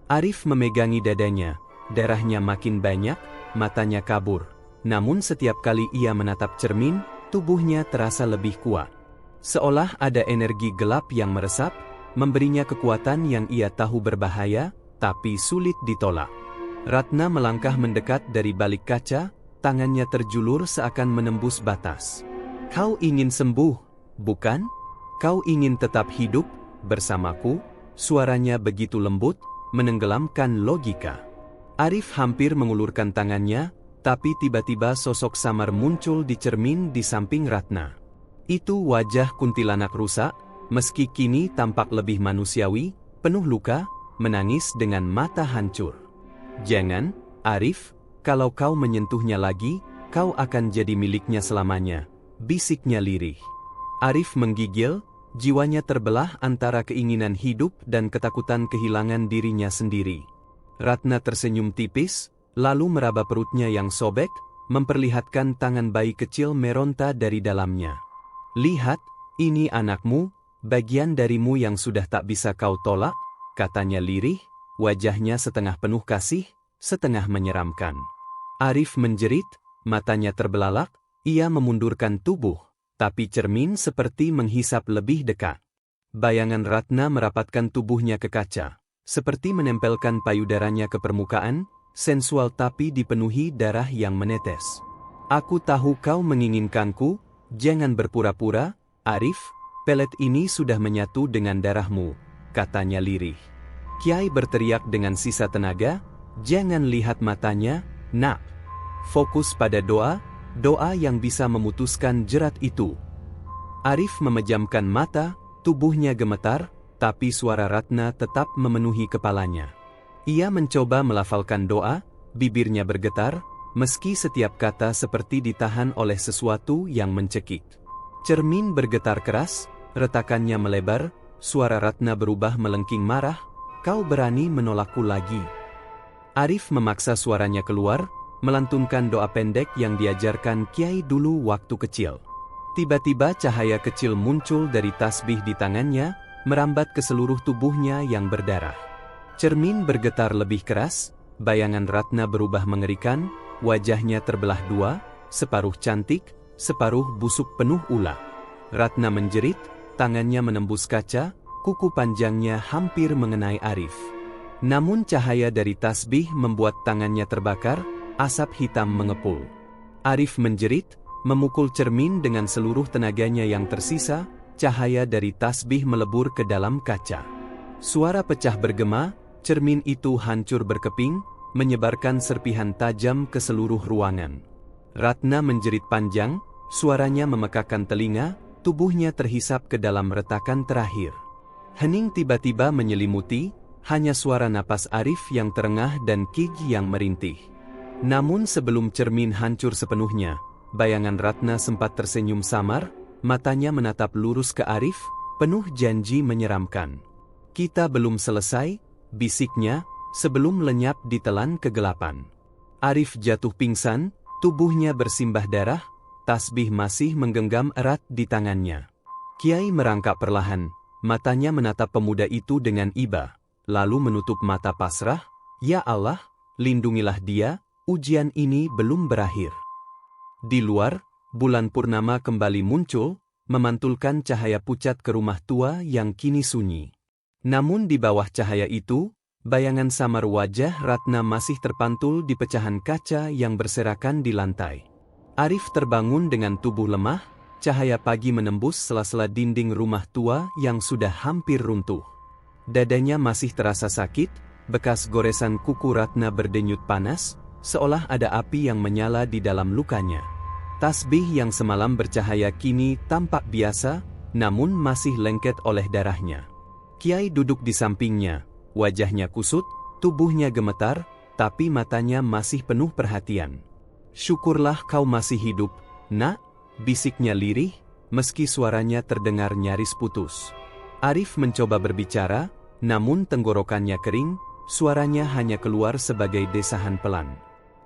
Arif memegangi dadanya, darahnya makin banyak, matanya kabur. Namun setiap kali ia menatap cermin, tubuhnya terasa lebih kuat. Seolah ada energi gelap yang meresap, memberinya kekuatan yang ia tahu berbahaya, tapi sulit ditolak. Ratna melangkah mendekat dari balik kaca, tangannya terjulur seakan menembus batas. "Kau ingin sembuh, bukan? Kau ingin tetap hidup bersamaku?" Suaranya begitu lembut, menenggelamkan logika. Arif hampir mengulurkan tangannya, tapi tiba-tiba sosok samar muncul di cermin di samping Ratna. Itu wajah kuntilanak rusak, meski kini tampak lebih manusiawi, penuh luka, menangis dengan mata hancur. "Jangan, Arif, kalau kau menyentuhnya lagi, kau akan jadi miliknya selamanya," bisiknya lirih. Arif menggigil, jiwanya terbelah antara keinginan hidup dan ketakutan kehilangan dirinya sendiri. Ratna tersenyum tipis, lalu meraba perutnya yang sobek, memperlihatkan tangan bayi kecil meronta dari dalamnya. "Lihat, ini anakmu, bagian darimu yang sudah tak bisa kau tolak," katanya lirih, wajahnya setengah penuh kasih, setengah menyeramkan. Arif menjerit, matanya terbelalak, ia memundurkan tubuh, tapi cermin seperti menghisap lebih dekat. Bayangan Ratna merapatkan tubuhnya ke kaca, seperti menempelkan payudaranya ke permukaan, sensual tapi dipenuhi darah yang menetes. "Aku tahu kau menginginkanku, jangan berpura-pura, Arif, pelet ini sudah menyatu dengan darahmu," katanya lirih. Kiai berteriak dengan sisa tenaga, "Jangan lihat matanya, nak. Fokus pada doa, doa yang bisa memutuskan jerat itu." Arif memejamkan mata, tubuhnya gemetar, tapi suara Ratna tetap memenuhi kepalanya. Ia mencoba melafalkan doa, bibirnya bergetar, meski setiap kata seperti ditahan oleh sesuatu yang mencekik. Cermin bergetar keras, retakannya melebar, suara Ratna berubah melengking marah, "Kau berani menolakku lagi?" Arif memaksa suaranya keluar, melantunkan doa pendek yang diajarkan Kiai dulu waktu kecil. Tiba-tiba cahaya kecil muncul dari tasbih di tangannya, merambat ke seluruh tubuhnya yang berdarah. Cermin bergetar lebih keras, bayangan Ratna berubah mengerikan, wajahnya terbelah dua, separuh cantik, separuh busuk penuh ulah. Ratna menjerit, tangannya menembus kaca, kuku panjangnya hampir mengenai Arif. Namun cahaya dari tasbih membuat tangannya terbakar, asap hitam mengepul. Arif menjerit, memukul cermin dengan seluruh tenaganya yang tersisa, cahaya dari tasbih melebur ke dalam kaca. Suara pecah bergema, cermin itu hancur berkeping, menyebarkan serpihan tajam ke seluruh ruangan. Ratna menjerit panjang, suaranya memekakan telinga, tubuhnya terhisap ke dalam retakan terakhir. Hening tiba-tiba menyelimuti, hanya suara napas Arif yang terengah dan gigi yang merintih. Namun sebelum cermin hancur sepenuhnya, bayangan Ratna sempat tersenyum samar, matanya menatap lurus ke Arif, penuh janji menyeramkan. "Kita belum selesai," bisiknya, sebelum lenyap ditelan kegelapan. Arif jatuh pingsan, tubuhnya bersimbah darah, tasbih masih menggenggam erat di tangannya. Kiai merangkak perlahan, matanya menatap pemuda itu dengan iba, lalu menutup mata pasrah. "Ya Allah, lindungilah dia, ujian ini belum berakhir." Di luar, bulan purnama kembali muncul, memantulkan cahaya pucat ke rumah tua yang kini sunyi. Namun di bawah cahaya itu, bayangan samar wajah Ratna masih terpantul di pecahan kaca yang berserakan di lantai. Arif terbangun dengan tubuh lemah, cahaya pagi menembus sela-sela dinding rumah tua yang sudah hampir runtuh. Dadanya masih terasa sakit, bekas goresan kuku Ratna berdenyut panas, seolah ada api yang menyala di dalam lukanya. Tasbih yang semalam bercahaya kini tampak biasa, namun masih lengket oleh darahnya. Kiai duduk di sampingnya, wajahnya kusut, tubuhnya gemetar, tapi matanya masih penuh perhatian. "Syukurlah kau masih hidup, Nak," bisiknya lirih, meski suaranya terdengar nyaris putus. Arif mencoba berbicara, namun tenggorokannya kering, suaranya hanya keluar sebagai desahan pelan.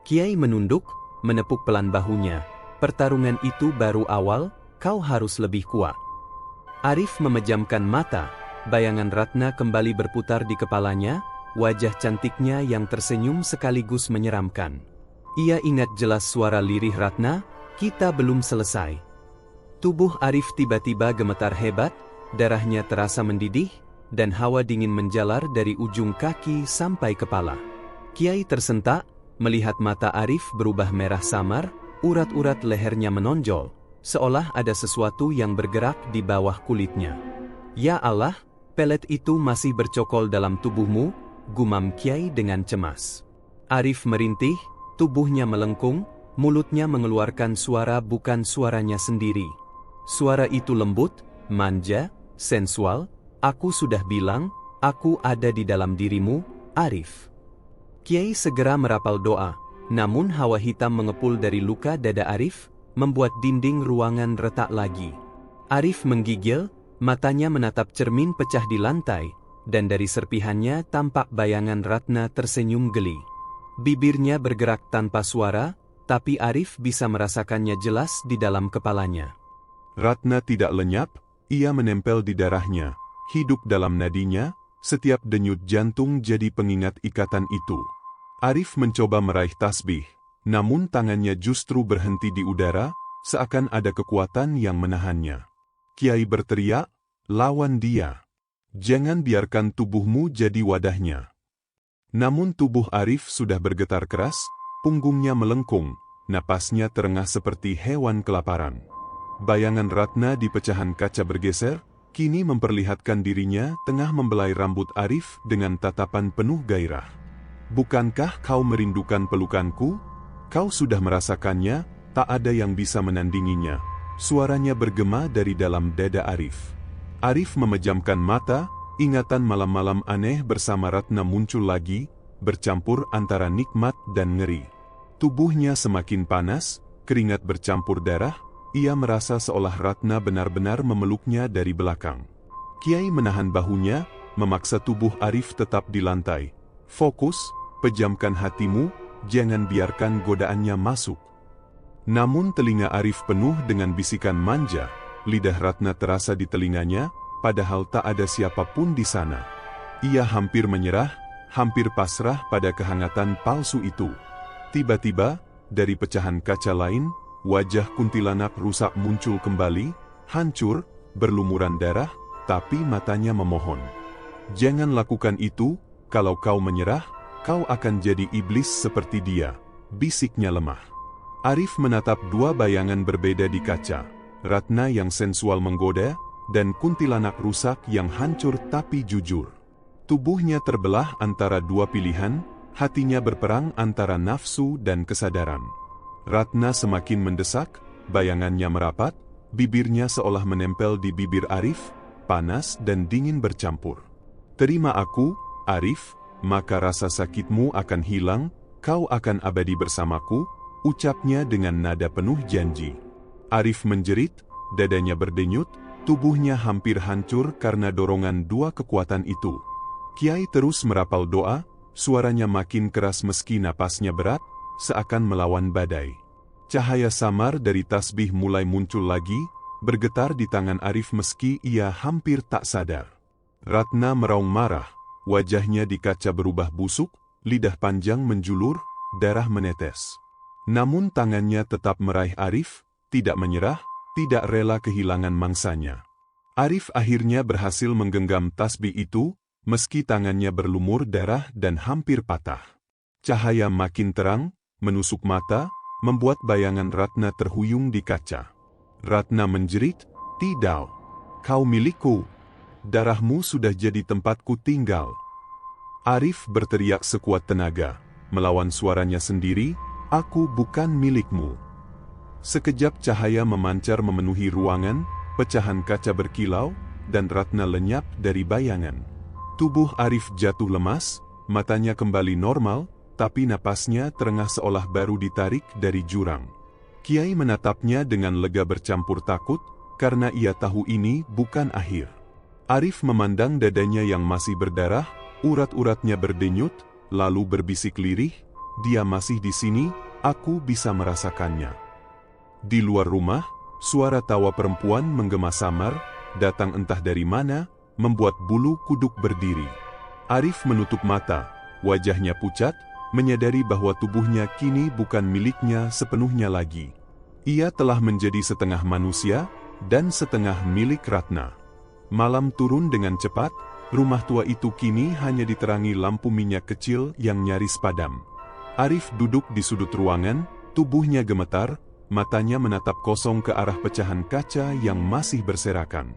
Kiai menunduk, menepuk pelan bahunya. "Pertarungan itu baru awal, kau harus lebih kuat." Arif memejamkan mata, bayangan Ratna kembali berputar di kepalanya, wajah cantiknya yang tersenyum sekaligus menyeramkan. Ia ingat jelas suara lirih Ratna, "Kita belum selesai." Tubuh Arif tiba-tiba gemetar hebat, darahnya terasa mendidih, dan hawa dingin menjalar dari ujung kaki sampai kepala. Kiai tersentak, melihat mata Arif berubah merah samar, urat-urat lehernya menonjol, seolah ada sesuatu yang bergerak di bawah kulitnya. "Ya Allah, pelet itu masih bercokol dalam tubuhmu," gumam Kiai dengan cemas. Arif merintih, tubuhnya melengkung, mulutnya mengeluarkan suara bukan suaranya sendiri. Suara itu lembut, manja, sensual. "Aku sudah bilang, aku ada di dalam dirimu, Arif." Kiai segera merapal doa, namun hawa hitam mengepul dari luka dada Arif, membuat dinding ruangan retak lagi. Arif menggigil, matanya menatap cermin pecah di lantai, dan dari serpihannya tampak bayangan Ratna tersenyum geli. Bibirnya bergerak tanpa suara, tapi Arif bisa merasakannya jelas di dalam kepalanya.
Ratna tidak lenyap, ia menempel di darahnya, hidup dalam nadinya, setiap denyut jantung jadi pengingat ikatan itu. Arif mencoba meraih tasbih, namun tangannya justru berhenti di udara, seakan ada kekuatan yang menahannya. Kiai berteriak, "Lawan dia. Jangan biarkan tubuhmu jadi wadahnya." Namun tubuh Arif sudah bergetar keras, punggungnya melengkung, napasnya terengah seperti hewan kelaparan. Bayangan Ratna di pecahan kaca bergeser, kini memperlihatkan dirinya tengah membelai rambut Arif dengan tatapan penuh gairah. "Bukankah kau merindukan pelukanku? Kau sudah merasakannya, tak ada yang bisa menandinginya." Suaranya bergema dari dalam dada Arif. Arif memejamkan mata, ingatan malam-malam aneh bersama Ratna muncul lagi, bercampur antara nikmat dan ngeri. Tubuhnya semakin panas, keringat bercampur darah, ia merasa seolah Ratna benar-benar memeluknya dari belakang. Kiai menahan bahunya, memaksa tubuh Arif tetap di lantai. "Fokus, pejamkan hatimu, jangan biarkan godaannya masuk." Namun telinga Arif penuh dengan bisikan manja, lidah Ratna terasa di telinganya, padahal tak ada siapapun di sana. Ia hampir menyerah, hampir pasrah pada kehangatan palsu itu. Tiba-tiba, dari pecahan kaca lain, wajah kuntilanak rusak muncul kembali, hancur, berlumuran darah, tapi matanya memohon. "Jangan lakukan itu, kalau kau menyerah, kau akan jadi iblis seperti dia," bisiknya lemah. Arif menatap dua bayangan berbeda di kaca, Ratna yang sensual menggoda, dan kuntilanak rusak yang hancur tapi jujur. Tubuhnya terbelah antara dua pilihan, hatinya berperang antara nafsu dan kesadaran. Ratna semakin mendesak, bayangannya merapat, bibirnya seolah menempel di bibir Arif, panas dan dingin bercampur. "Terima aku, Arif, maka rasa sakitmu akan hilang, kau akan abadi bersamaku, ucapnya dengan nada penuh janji. Arif menjerit, dadanya berdenyut, tubuhnya hampir hancur karena dorongan dua kekuatan itu. Kiai terus merapal doa, suaranya makin keras meski napasnya berat, seakan melawan badai. Cahaya samar dari tasbih mulai muncul lagi, bergetar di tangan Arif meski ia hampir tak sadar. Ratna meraung marah, wajahnya di kaca berubah busuk, lidah panjang menjulur, darah menetes. Namun tangannya tetap meraih Arif, tidak menyerah, tidak rela kehilangan mangsanya. Arif akhirnya berhasil menggenggam tasbih itu, meski tangannya berlumur darah dan hampir patah. Cahaya makin terang, menusuk mata, membuat bayangan Ratna terhuyung di kaca. Ratna menjerit, "Tidak, kau milikku. Darahmu sudah jadi tempatku tinggal." Arif berteriak sekuat tenaga, melawan suaranya sendiri, "Aku bukan milikmu." Sekejap cahaya memancar memenuhi ruangan, pecahan kaca berkilau, dan Ratna lenyap dari bayangan. Tubuh Arif jatuh lemas, matanya kembali normal, tapi napasnya terengah seolah baru ditarik dari jurang. Kiai menatapnya dengan lega bercampur takut, karena ia tahu ini bukan akhir. Arif memandang dadanya yang masih berdarah, urat-uratnya berdenyut, lalu berbisik lirih, "Dia masih di sini, aku bisa merasakannya." Di luar rumah, suara tawa perempuan menggema samar, datang entah dari mana, membuat bulu kuduk berdiri. Arif menutup mata, wajahnya pucat, menyadari bahwa tubuhnya kini bukan miliknya sepenuhnya lagi. Ia telah menjadi setengah manusia, dan setengah milik Ratna. Malam turun dengan cepat, rumah tua itu kini hanya diterangi lampu minyak kecil yang nyaris padam. Arif duduk di sudut ruangan, tubuhnya gemetar, matanya menatap kosong ke arah pecahan kaca yang masih berserakan.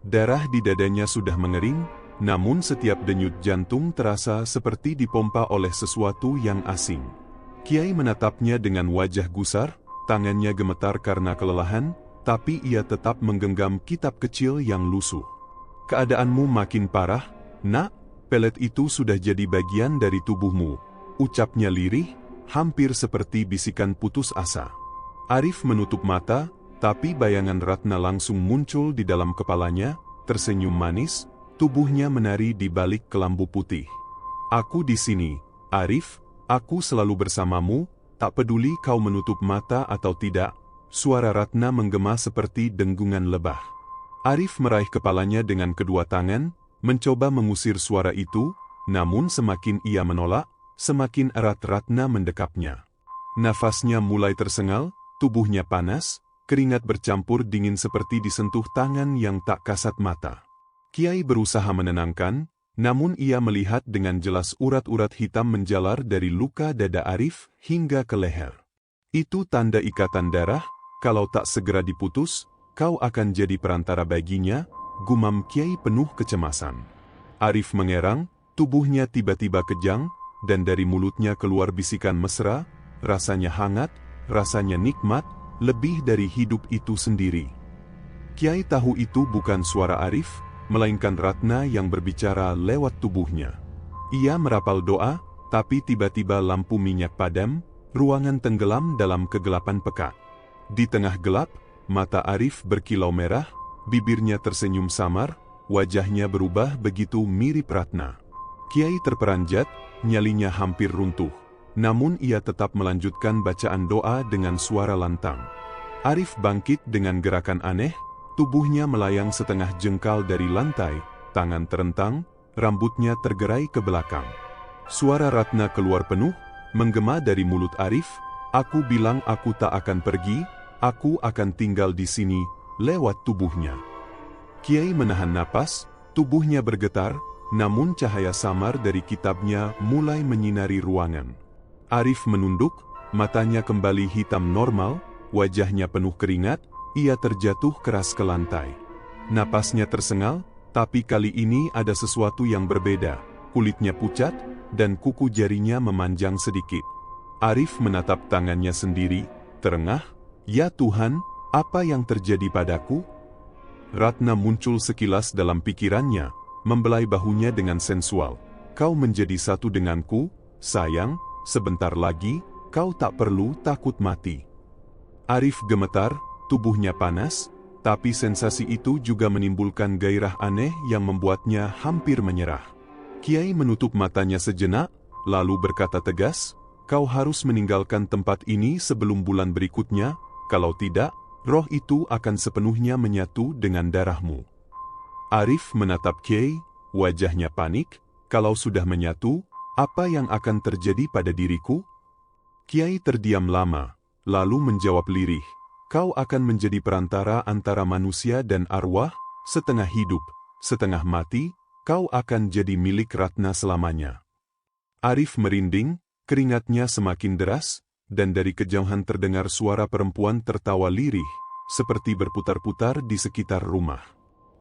Darah di dadanya sudah mengering, namun setiap denyut jantung terasa seperti dipompa oleh sesuatu yang asing. Kiai menatapnya dengan wajah gusar, tangannya gemetar karena kelelahan, tapi ia tetap menggenggam kitab kecil yang lusuh. "Keadaanmu makin parah, Nak, pelet itu sudah jadi bagian dari tubuhmu," ucapnya lirih, hampir seperti bisikan putus asa. Arif menutup mata, tapi bayangan Ratna langsung muncul di dalam kepalanya, tersenyum manis, tubuhnya menari di balik kelambu putih. "Aku di sini, Arif, aku selalu bersamamu, tak peduli kau menutup mata atau tidak," suara Ratna menggema seperti denggungan lebah. Arif meraih kepalanya dengan kedua tangan, mencoba mengusir suara itu, namun semakin ia menolak, semakin erat Ratna mendekapnya. Nafasnya mulai tersengal, tubuhnya panas, keringat bercampur dingin seperti disentuh tangan yang tak kasat mata. Kiai berusaha menenangkan, namun ia melihat dengan jelas urat-urat hitam menjalar dari luka dada Arif hingga ke leher. "Itu tanda ikatan darah, kalau tak segera diputus, kau akan jadi perantara baginya," gumam Kiai penuh kecemasan. Arif mengerang, tubuhnya tiba-tiba kejang, dan dari mulutnya keluar bisikan mesra, rasanya hangat, rasanya nikmat, lebih dari hidup itu sendiri. Kiai tahu itu bukan suara Arif, melainkan Ratna yang berbicara lewat tubuhnya. Ia merapal doa, tapi tiba-tiba lampu minyak padam, ruangan tenggelam dalam kegelapan pekat. Di tengah gelap, mata Arif berkilau merah, bibirnya tersenyum samar, wajahnya berubah begitu mirip Ratna. Kiai terperanjat, nyalinya hampir runtuh. Namun ia tetap melanjutkan bacaan doa dengan suara lantang. Arif bangkit dengan gerakan aneh, tubuhnya melayang setengah jengkal dari lantai, tangan terentang, rambutnya tergerai ke belakang. Suara Ratna keluar penuh, menggema dari mulut Arif, "Aku bilang aku tak akan pergi, aku akan tinggal di sini," lewat tubuhnya. Kiai menahan napas, tubuhnya bergetar, namun cahaya samar dari kitabnya mulai menyinari ruangan. Arif menunduk, matanya kembali hitam normal, wajahnya penuh keringat, ia terjatuh keras ke lantai. Napasnya tersengal, tapi kali ini ada sesuatu yang berbeda. Kulitnya pucat, dan kuku jarinya memanjang sedikit. Arif menatap tangannya sendiri, terengah, "Ya Tuhan, apa yang terjadi padaku?" Ratna muncul sekilas dalam pikirannya, membelai bahunya dengan sensual. kau menjadi satu denganku, sayang, sebentar lagi, kau tak perlu takut mati. Arif gemetar, tubuhnya panas, tapi sensasi itu juga menimbulkan gairah aneh yang membuatnya hampir menyerah. Kiai menutup matanya sejenak, lalu berkata tegas, kau harus meninggalkan tempat ini sebelum bulan berikutnya, kalau tidak, roh itu akan sepenuhnya menyatu dengan darahmu. Arif menatap Kiai, wajahnya panik, kalau sudah menyatu, apa yang akan terjadi pada diriku? Kiai terdiam lama, lalu menjawab lirih, kau akan menjadi perantara antara manusia dan arwah, setengah hidup, setengah mati, kau akan jadi milik Ratna selamanya. Arif merinding, keringatnya semakin deras, dan dari kejauhan terdengar suara perempuan tertawa lirih, seperti berputar-putar di sekitar rumah.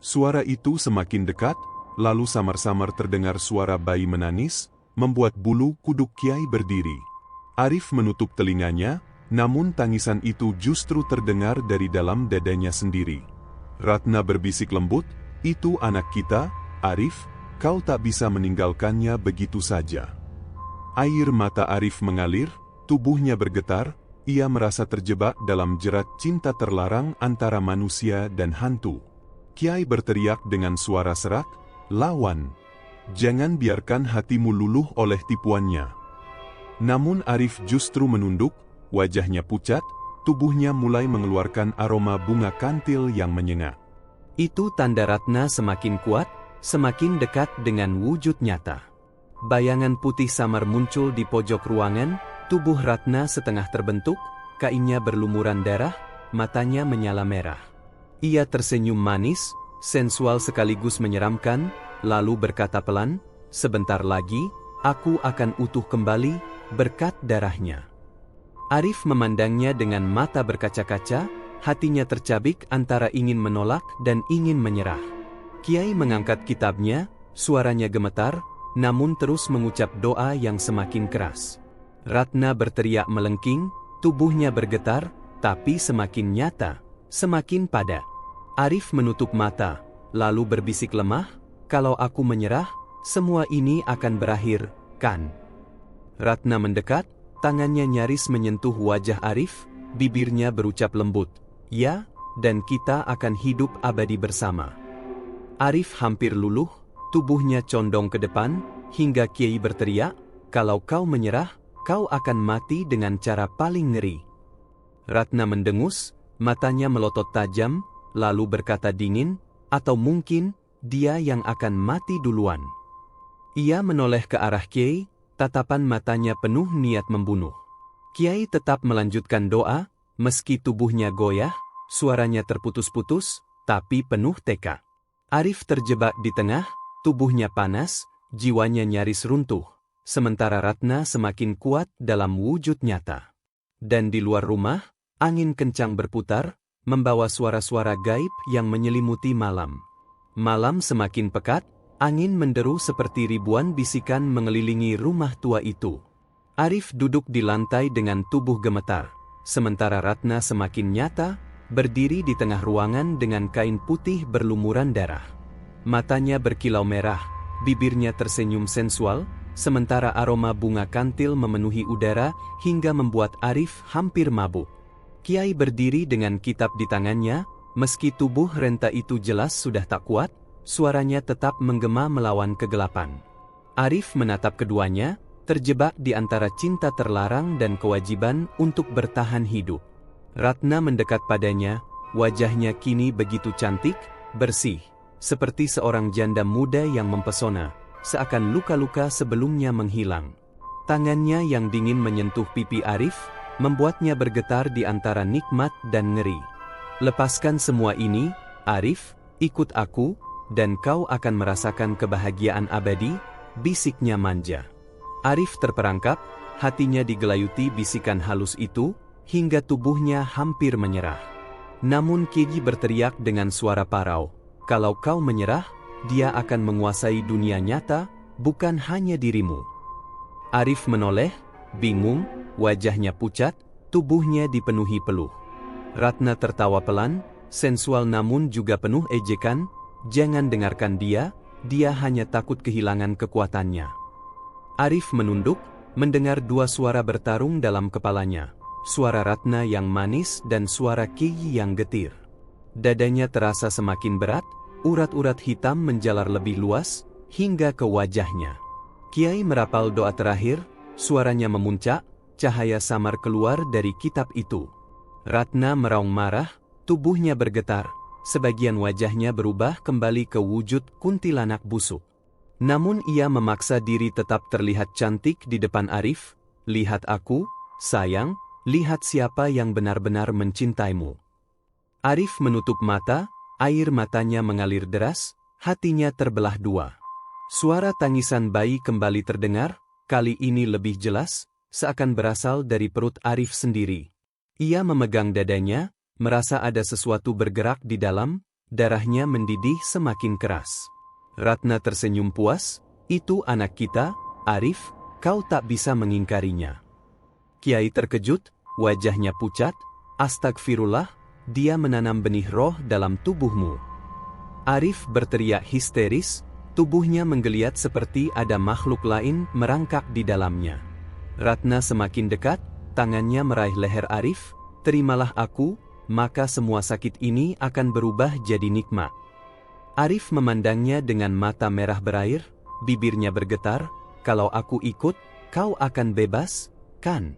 Suara itu semakin dekat, lalu samar-samar terdengar suara bayi menangis, membuat bulu kuduk Kiai berdiri. Arif menutup telinganya, namun tangisan itu justru terdengar dari dalam dadanya sendiri. Ratna berbisik lembut, itu anak kita, Arif, kau tak bisa meninggalkannya begitu saja. Air mata Arif mengalir, tubuhnya bergetar, ia merasa terjebak dalam jerat cinta terlarang antara manusia dan hantu. Kiai berteriak dengan suara serak, lawan. Jangan biarkan hatimu luluh oleh tipuannya. Namun Arif justru menunduk, wajahnya pucat, tubuhnya mulai mengeluarkan aroma bunga kantil yang menyengat.
Itu tanda Ratna semakin kuat, semakin dekat dengan wujud nyata. Bayangan putih samar muncul di pojok ruangan, tubuh Ratna setengah terbentuk, kainnya berlumuran darah, matanya menyala merah. Ia tersenyum manis, sensual sekaligus menyeramkan, lalu berkata pelan, sebentar lagi, aku akan utuh kembali, berkat darahnya. Arif memandangnya dengan mata berkaca-kaca, hatinya tercabik antara ingin menolak dan ingin menyerah. Kiai mengangkat kitabnya, suaranya gemetar, namun terus mengucap doa yang semakin keras. Ratna berteriak melengking, tubuhnya bergetar, tapi semakin nyata, semakin padat. Arif menutup mata, lalu berbisik lemah, kalau aku menyerah, semua ini akan berakhir, kan? Ratna mendekat, tangannya nyaris menyentuh wajah Arif, bibirnya berucap lembut, ya, dan kita akan hidup abadi bersama. Arif hampir luluh, tubuhnya condong ke depan, hingga Kiai berteriak, kalau kau menyerah, kau akan mati dengan cara paling ngeri. Ratna mendengus, matanya melotot tajam, lalu berkata dingin, atau mungkin, dia yang akan mati duluan. Ia menoleh ke arah Kiai, tatapan matanya penuh niat membunuh. Kiai tetap melanjutkan doa, meski tubuhnya goyah, suaranya terputus-putus, tapi penuh tekad. Arif terjebak di tengah, tubuhnya panas, jiwanya nyaris runtuh, sementara Ratna semakin kuat dalam wujud nyata. Dan di luar rumah, angin kencang berputar, membawa suara-suara gaib yang menyelimuti malam. Malam semakin pekat, angin menderu seperti ribuan bisikan mengelilingi rumah tua itu. Arif duduk di lantai dengan tubuh gemetar, sementara Ratna semakin nyata, berdiri di tengah ruangan dengan kain putih berlumuran darah. Matanya berkilau merah, bibirnya tersenyum sensual, sementara aroma bunga kantil memenuhi udara hingga membuat Arif hampir mabuk. Kiai berdiri dengan kitab di tangannya, meski tubuh renta itu jelas sudah tak kuat, suaranya tetap menggema melawan kegelapan. Arif menatap keduanya, terjebak di antara cinta terlarang dan kewajiban untuk bertahan hidup. Ratna mendekat padanya, wajahnya kini begitu cantik, bersih, seperti seorang janda muda yang mempesona, seakan luka-luka sebelumnya menghilang. Tangannya yang dingin menyentuh pipi Arif, membuatnya bergetar di antara nikmat dan ngeri. Lepaskan semua ini, Arif, ikut aku, dan kau akan merasakan kebahagiaan abadi, bisiknya manja. Arif terperangkap, hatinya digelayuti bisikan halus itu, hingga tubuhnya hampir menyerah. Namun Kiai berteriak dengan suara parau, kalau kau menyerah, dia akan menguasai dunia nyata, bukan hanya dirimu. Arif menoleh, bingung, wajahnya pucat, tubuhnya dipenuhi peluh. Ratna tertawa pelan, sensual namun juga penuh ejekan, jangan dengarkan dia hanya takut kehilangan kekuatannya. Arif menunduk, mendengar dua suara bertarung dalam kepalanya. Suara Ratna yang manis dan suara Kiai yang getir. Dadanya terasa semakin berat, urat-urat hitam menjalar lebih luas, hingga ke wajahnya. Kiai merapal doa terakhir, suaranya memuncak, cahaya samar keluar dari kitab itu. Ratna meraung marah, tubuhnya bergetar, sebagian wajahnya berubah kembali ke wujud kuntilanak busuk. Namun ia memaksa diri tetap terlihat cantik di depan Arif. Lihat aku, sayang, lihat siapa yang benar-benar mencintaimu. Arif menutup mata, air matanya mengalir deras, hatinya terbelah dua. Suara tangisan bayi kembali terdengar, kali ini lebih jelas, seakan berasal dari perut Arif sendiri. Ia memegang dadanya, merasa ada sesuatu bergerak di dalam, darahnya mendidih semakin keras. Ratna tersenyum puas, itu anak kita, Arif, kau tak bisa mengingkarinya. Kiai terkejut, wajahnya pucat, astagfirullah, dia menanam benih roh dalam tubuhmu. Arif berteriak histeris, tubuhnya menggeliat seperti ada makhluk lain merangkak di dalamnya. Ratna semakin dekat, tangannya meraih leher Arif, terimalah aku, maka semua sakit ini akan berubah jadi nikmat. Arif memandangnya dengan mata merah berair, bibirnya bergetar, kalau aku ikut, kau akan bebas, kan?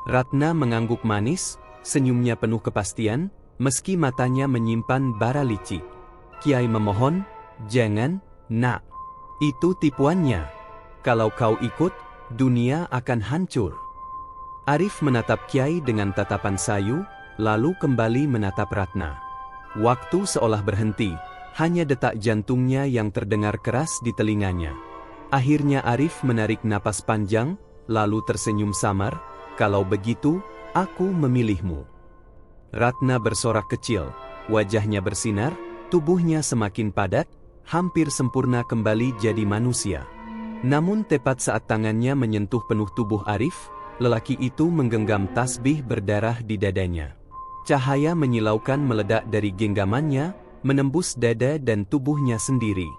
Ratna mengangguk manis, senyumnya penuh kepastian, meski matanya menyimpan bara licik. Kiai memohon, jangan, nak. Itu tipuannya. Kalau kau ikut, dunia akan hancur. Arif menatap Kiai dengan tatapan sayu, lalu kembali menatap Ratna. Waktu seolah berhenti, hanya detak jantungnya yang terdengar keras di telinganya. Akhirnya Arif menarik napas panjang, lalu tersenyum samar, kalau begitu, aku memilihmu. Ratna bersorak kecil, wajahnya bersinar, tubuhnya semakin padat, hampir sempurna kembali jadi manusia. Namun tepat saat tangannya menyentuh penuh tubuh Arif, lelaki itu menggenggam tasbih berdarah di dadanya. Cahaya menyilaukan meledak dari genggamannya, menembus dada dan tubuhnya sendiri.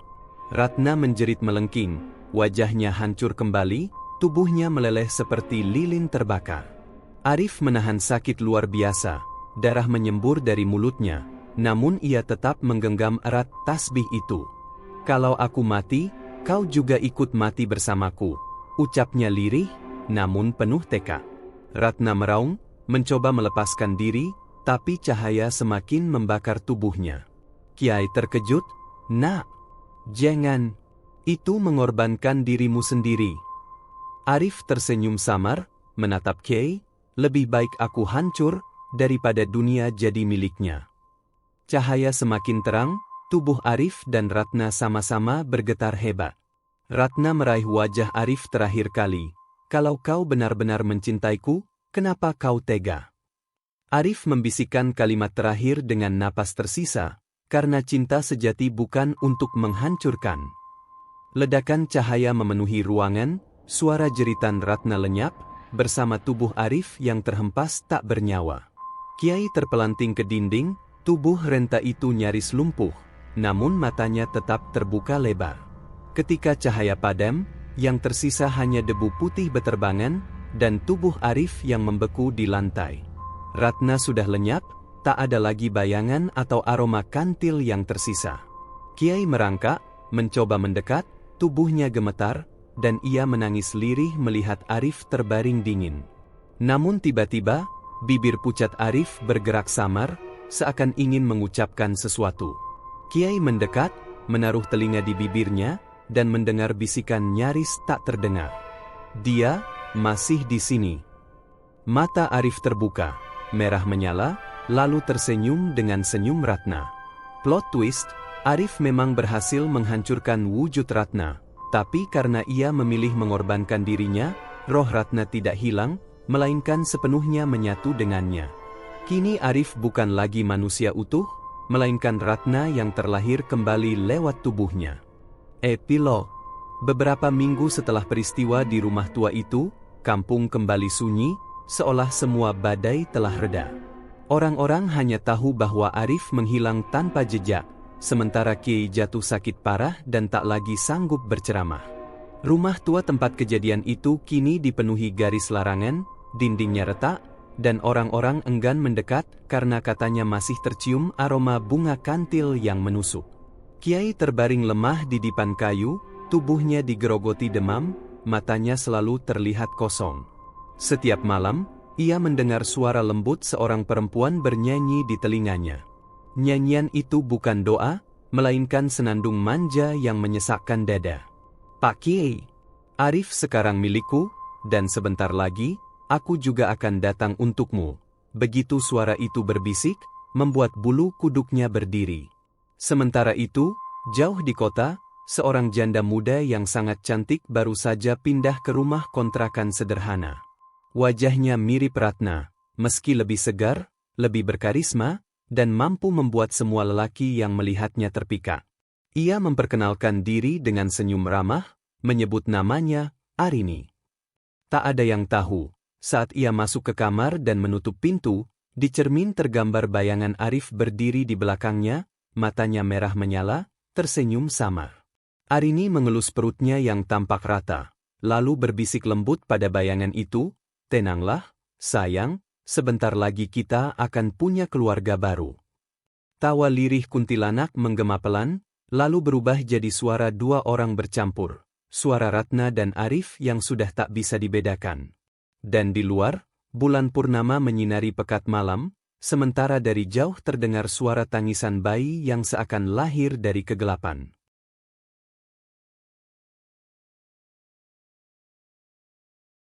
Ratna menjerit melengking, wajahnya hancur kembali, tubuhnya meleleh seperti lilin terbakar. Arif menahan sakit luar biasa, darah menyembur dari mulutnya, namun ia tetap menggenggam erat tasbih itu. Kalau aku mati, kau juga ikut mati bersamaku, ucapnya lirih, namun penuh tekad. Ratna meraung, mencoba melepaskan diri, tapi cahaya semakin membakar tubuhnya. Kiai terkejut, nak, jangan, itu mengorbankan dirimu sendiri. Arif tersenyum samar, menatap Kiai, lebih baik aku hancur, daripada dunia jadi miliknya. Cahaya semakin terang, tubuh Arif dan Ratna sama-sama bergetar hebat. Ratna meraih wajah Arif terakhir kali, kalau kau benar-benar mencintaiku, kenapa kau tega? Arif membisikkan kalimat terakhir dengan napas tersisa, karena cinta sejati bukan untuk menghancurkan. Ledakan cahaya memenuhi ruangan, suara jeritan Ratna lenyap, bersama tubuh Arif yang terhempas tak bernyawa. Kiai terpelanting ke dinding, tubuh renta itu nyaris lumpuh, namun matanya tetap terbuka lebar. Ketika cahaya padam, yang tersisa hanya debu putih beterbangan, dan tubuh Arif yang membeku di lantai. Ratna sudah lenyap, tak ada lagi bayangan atau aroma kantil yang tersisa. Kiai merangkak, mencoba mendekat, tubuhnya gemetar, dan ia menangis lirih melihat Arif terbaring dingin. Namun tiba-tiba, bibir pucat Arif bergerak samar, seakan ingin mengucapkan sesuatu. Kiai mendekat, menaruh telinga di bibirnya, dan mendengar bisikan nyaris tak terdengar. Dia masih di sini. Mata Arif terbuka, merah menyala, lalu tersenyum dengan senyum Ratna. Plot twist, Arif memang berhasil menghancurkan wujud Ratna, tapi karena ia memilih mengorbankan dirinya, roh Ratna tidak hilang, melainkan sepenuhnya menyatu dengannya. Kini Arif bukan lagi manusia utuh, melainkan Ratna yang terlahir kembali lewat tubuhnya. Epilog. Beberapa minggu setelah peristiwa di rumah tua itu, kampung kembali sunyi, seolah semua badai telah reda. Orang-orang hanya tahu bahwa Arif menghilang tanpa jejak, sementara Kiai jatuh sakit parah dan tak lagi sanggup berceramah. Rumah tua tempat kejadian itu kini dipenuhi garis larangan, dindingnya retak, dan orang-orang enggan mendekat karena katanya masih tercium aroma bunga kantil yang menusuk. Kiai terbaring lemah di dipan kayu, tubuhnya digerogoti demam, matanya selalu terlihat kosong. Setiap malam, ia mendengar suara lembut seorang perempuan bernyanyi di telinganya. Nyanyian itu bukan doa, melainkan senandung manja yang menyesakkan dada. "Pak Kiai, Arif sekarang milikku, dan sebentar lagi, aku juga akan datang untukmu." Begitu suara itu berbisik, membuat bulu kuduknya berdiri. Sementara itu, jauh di kota, seorang janda muda yang sangat cantik baru saja pindah ke rumah kontrakan sederhana. Wajahnya mirip Ratna, meski lebih segar, lebih berkarisma, dan mampu membuat semua lelaki yang melihatnya terpikat. Ia memperkenalkan diri dengan senyum ramah, menyebut namanya, Arini. Tak ada yang tahu, saat ia masuk ke kamar dan menutup pintu, di cermin tergambar bayangan Arif berdiri di belakangnya, matanya merah menyala, tersenyum samar. Arini mengelus perutnya yang tampak rata, lalu berbisik lembut pada bayangan itu, "Tenanglah, sayang, sebentar lagi kita akan punya keluarga baru." Tawa lirih kuntilanak menggema pelan, lalu berubah jadi suara dua orang bercampur, suara Ratna dan Arif yang sudah tak bisa dibedakan. Dan di luar, bulan purnama menyinari pekat malam, sementara dari jauh terdengar suara tangisan bayi yang seakan lahir dari kegelapan.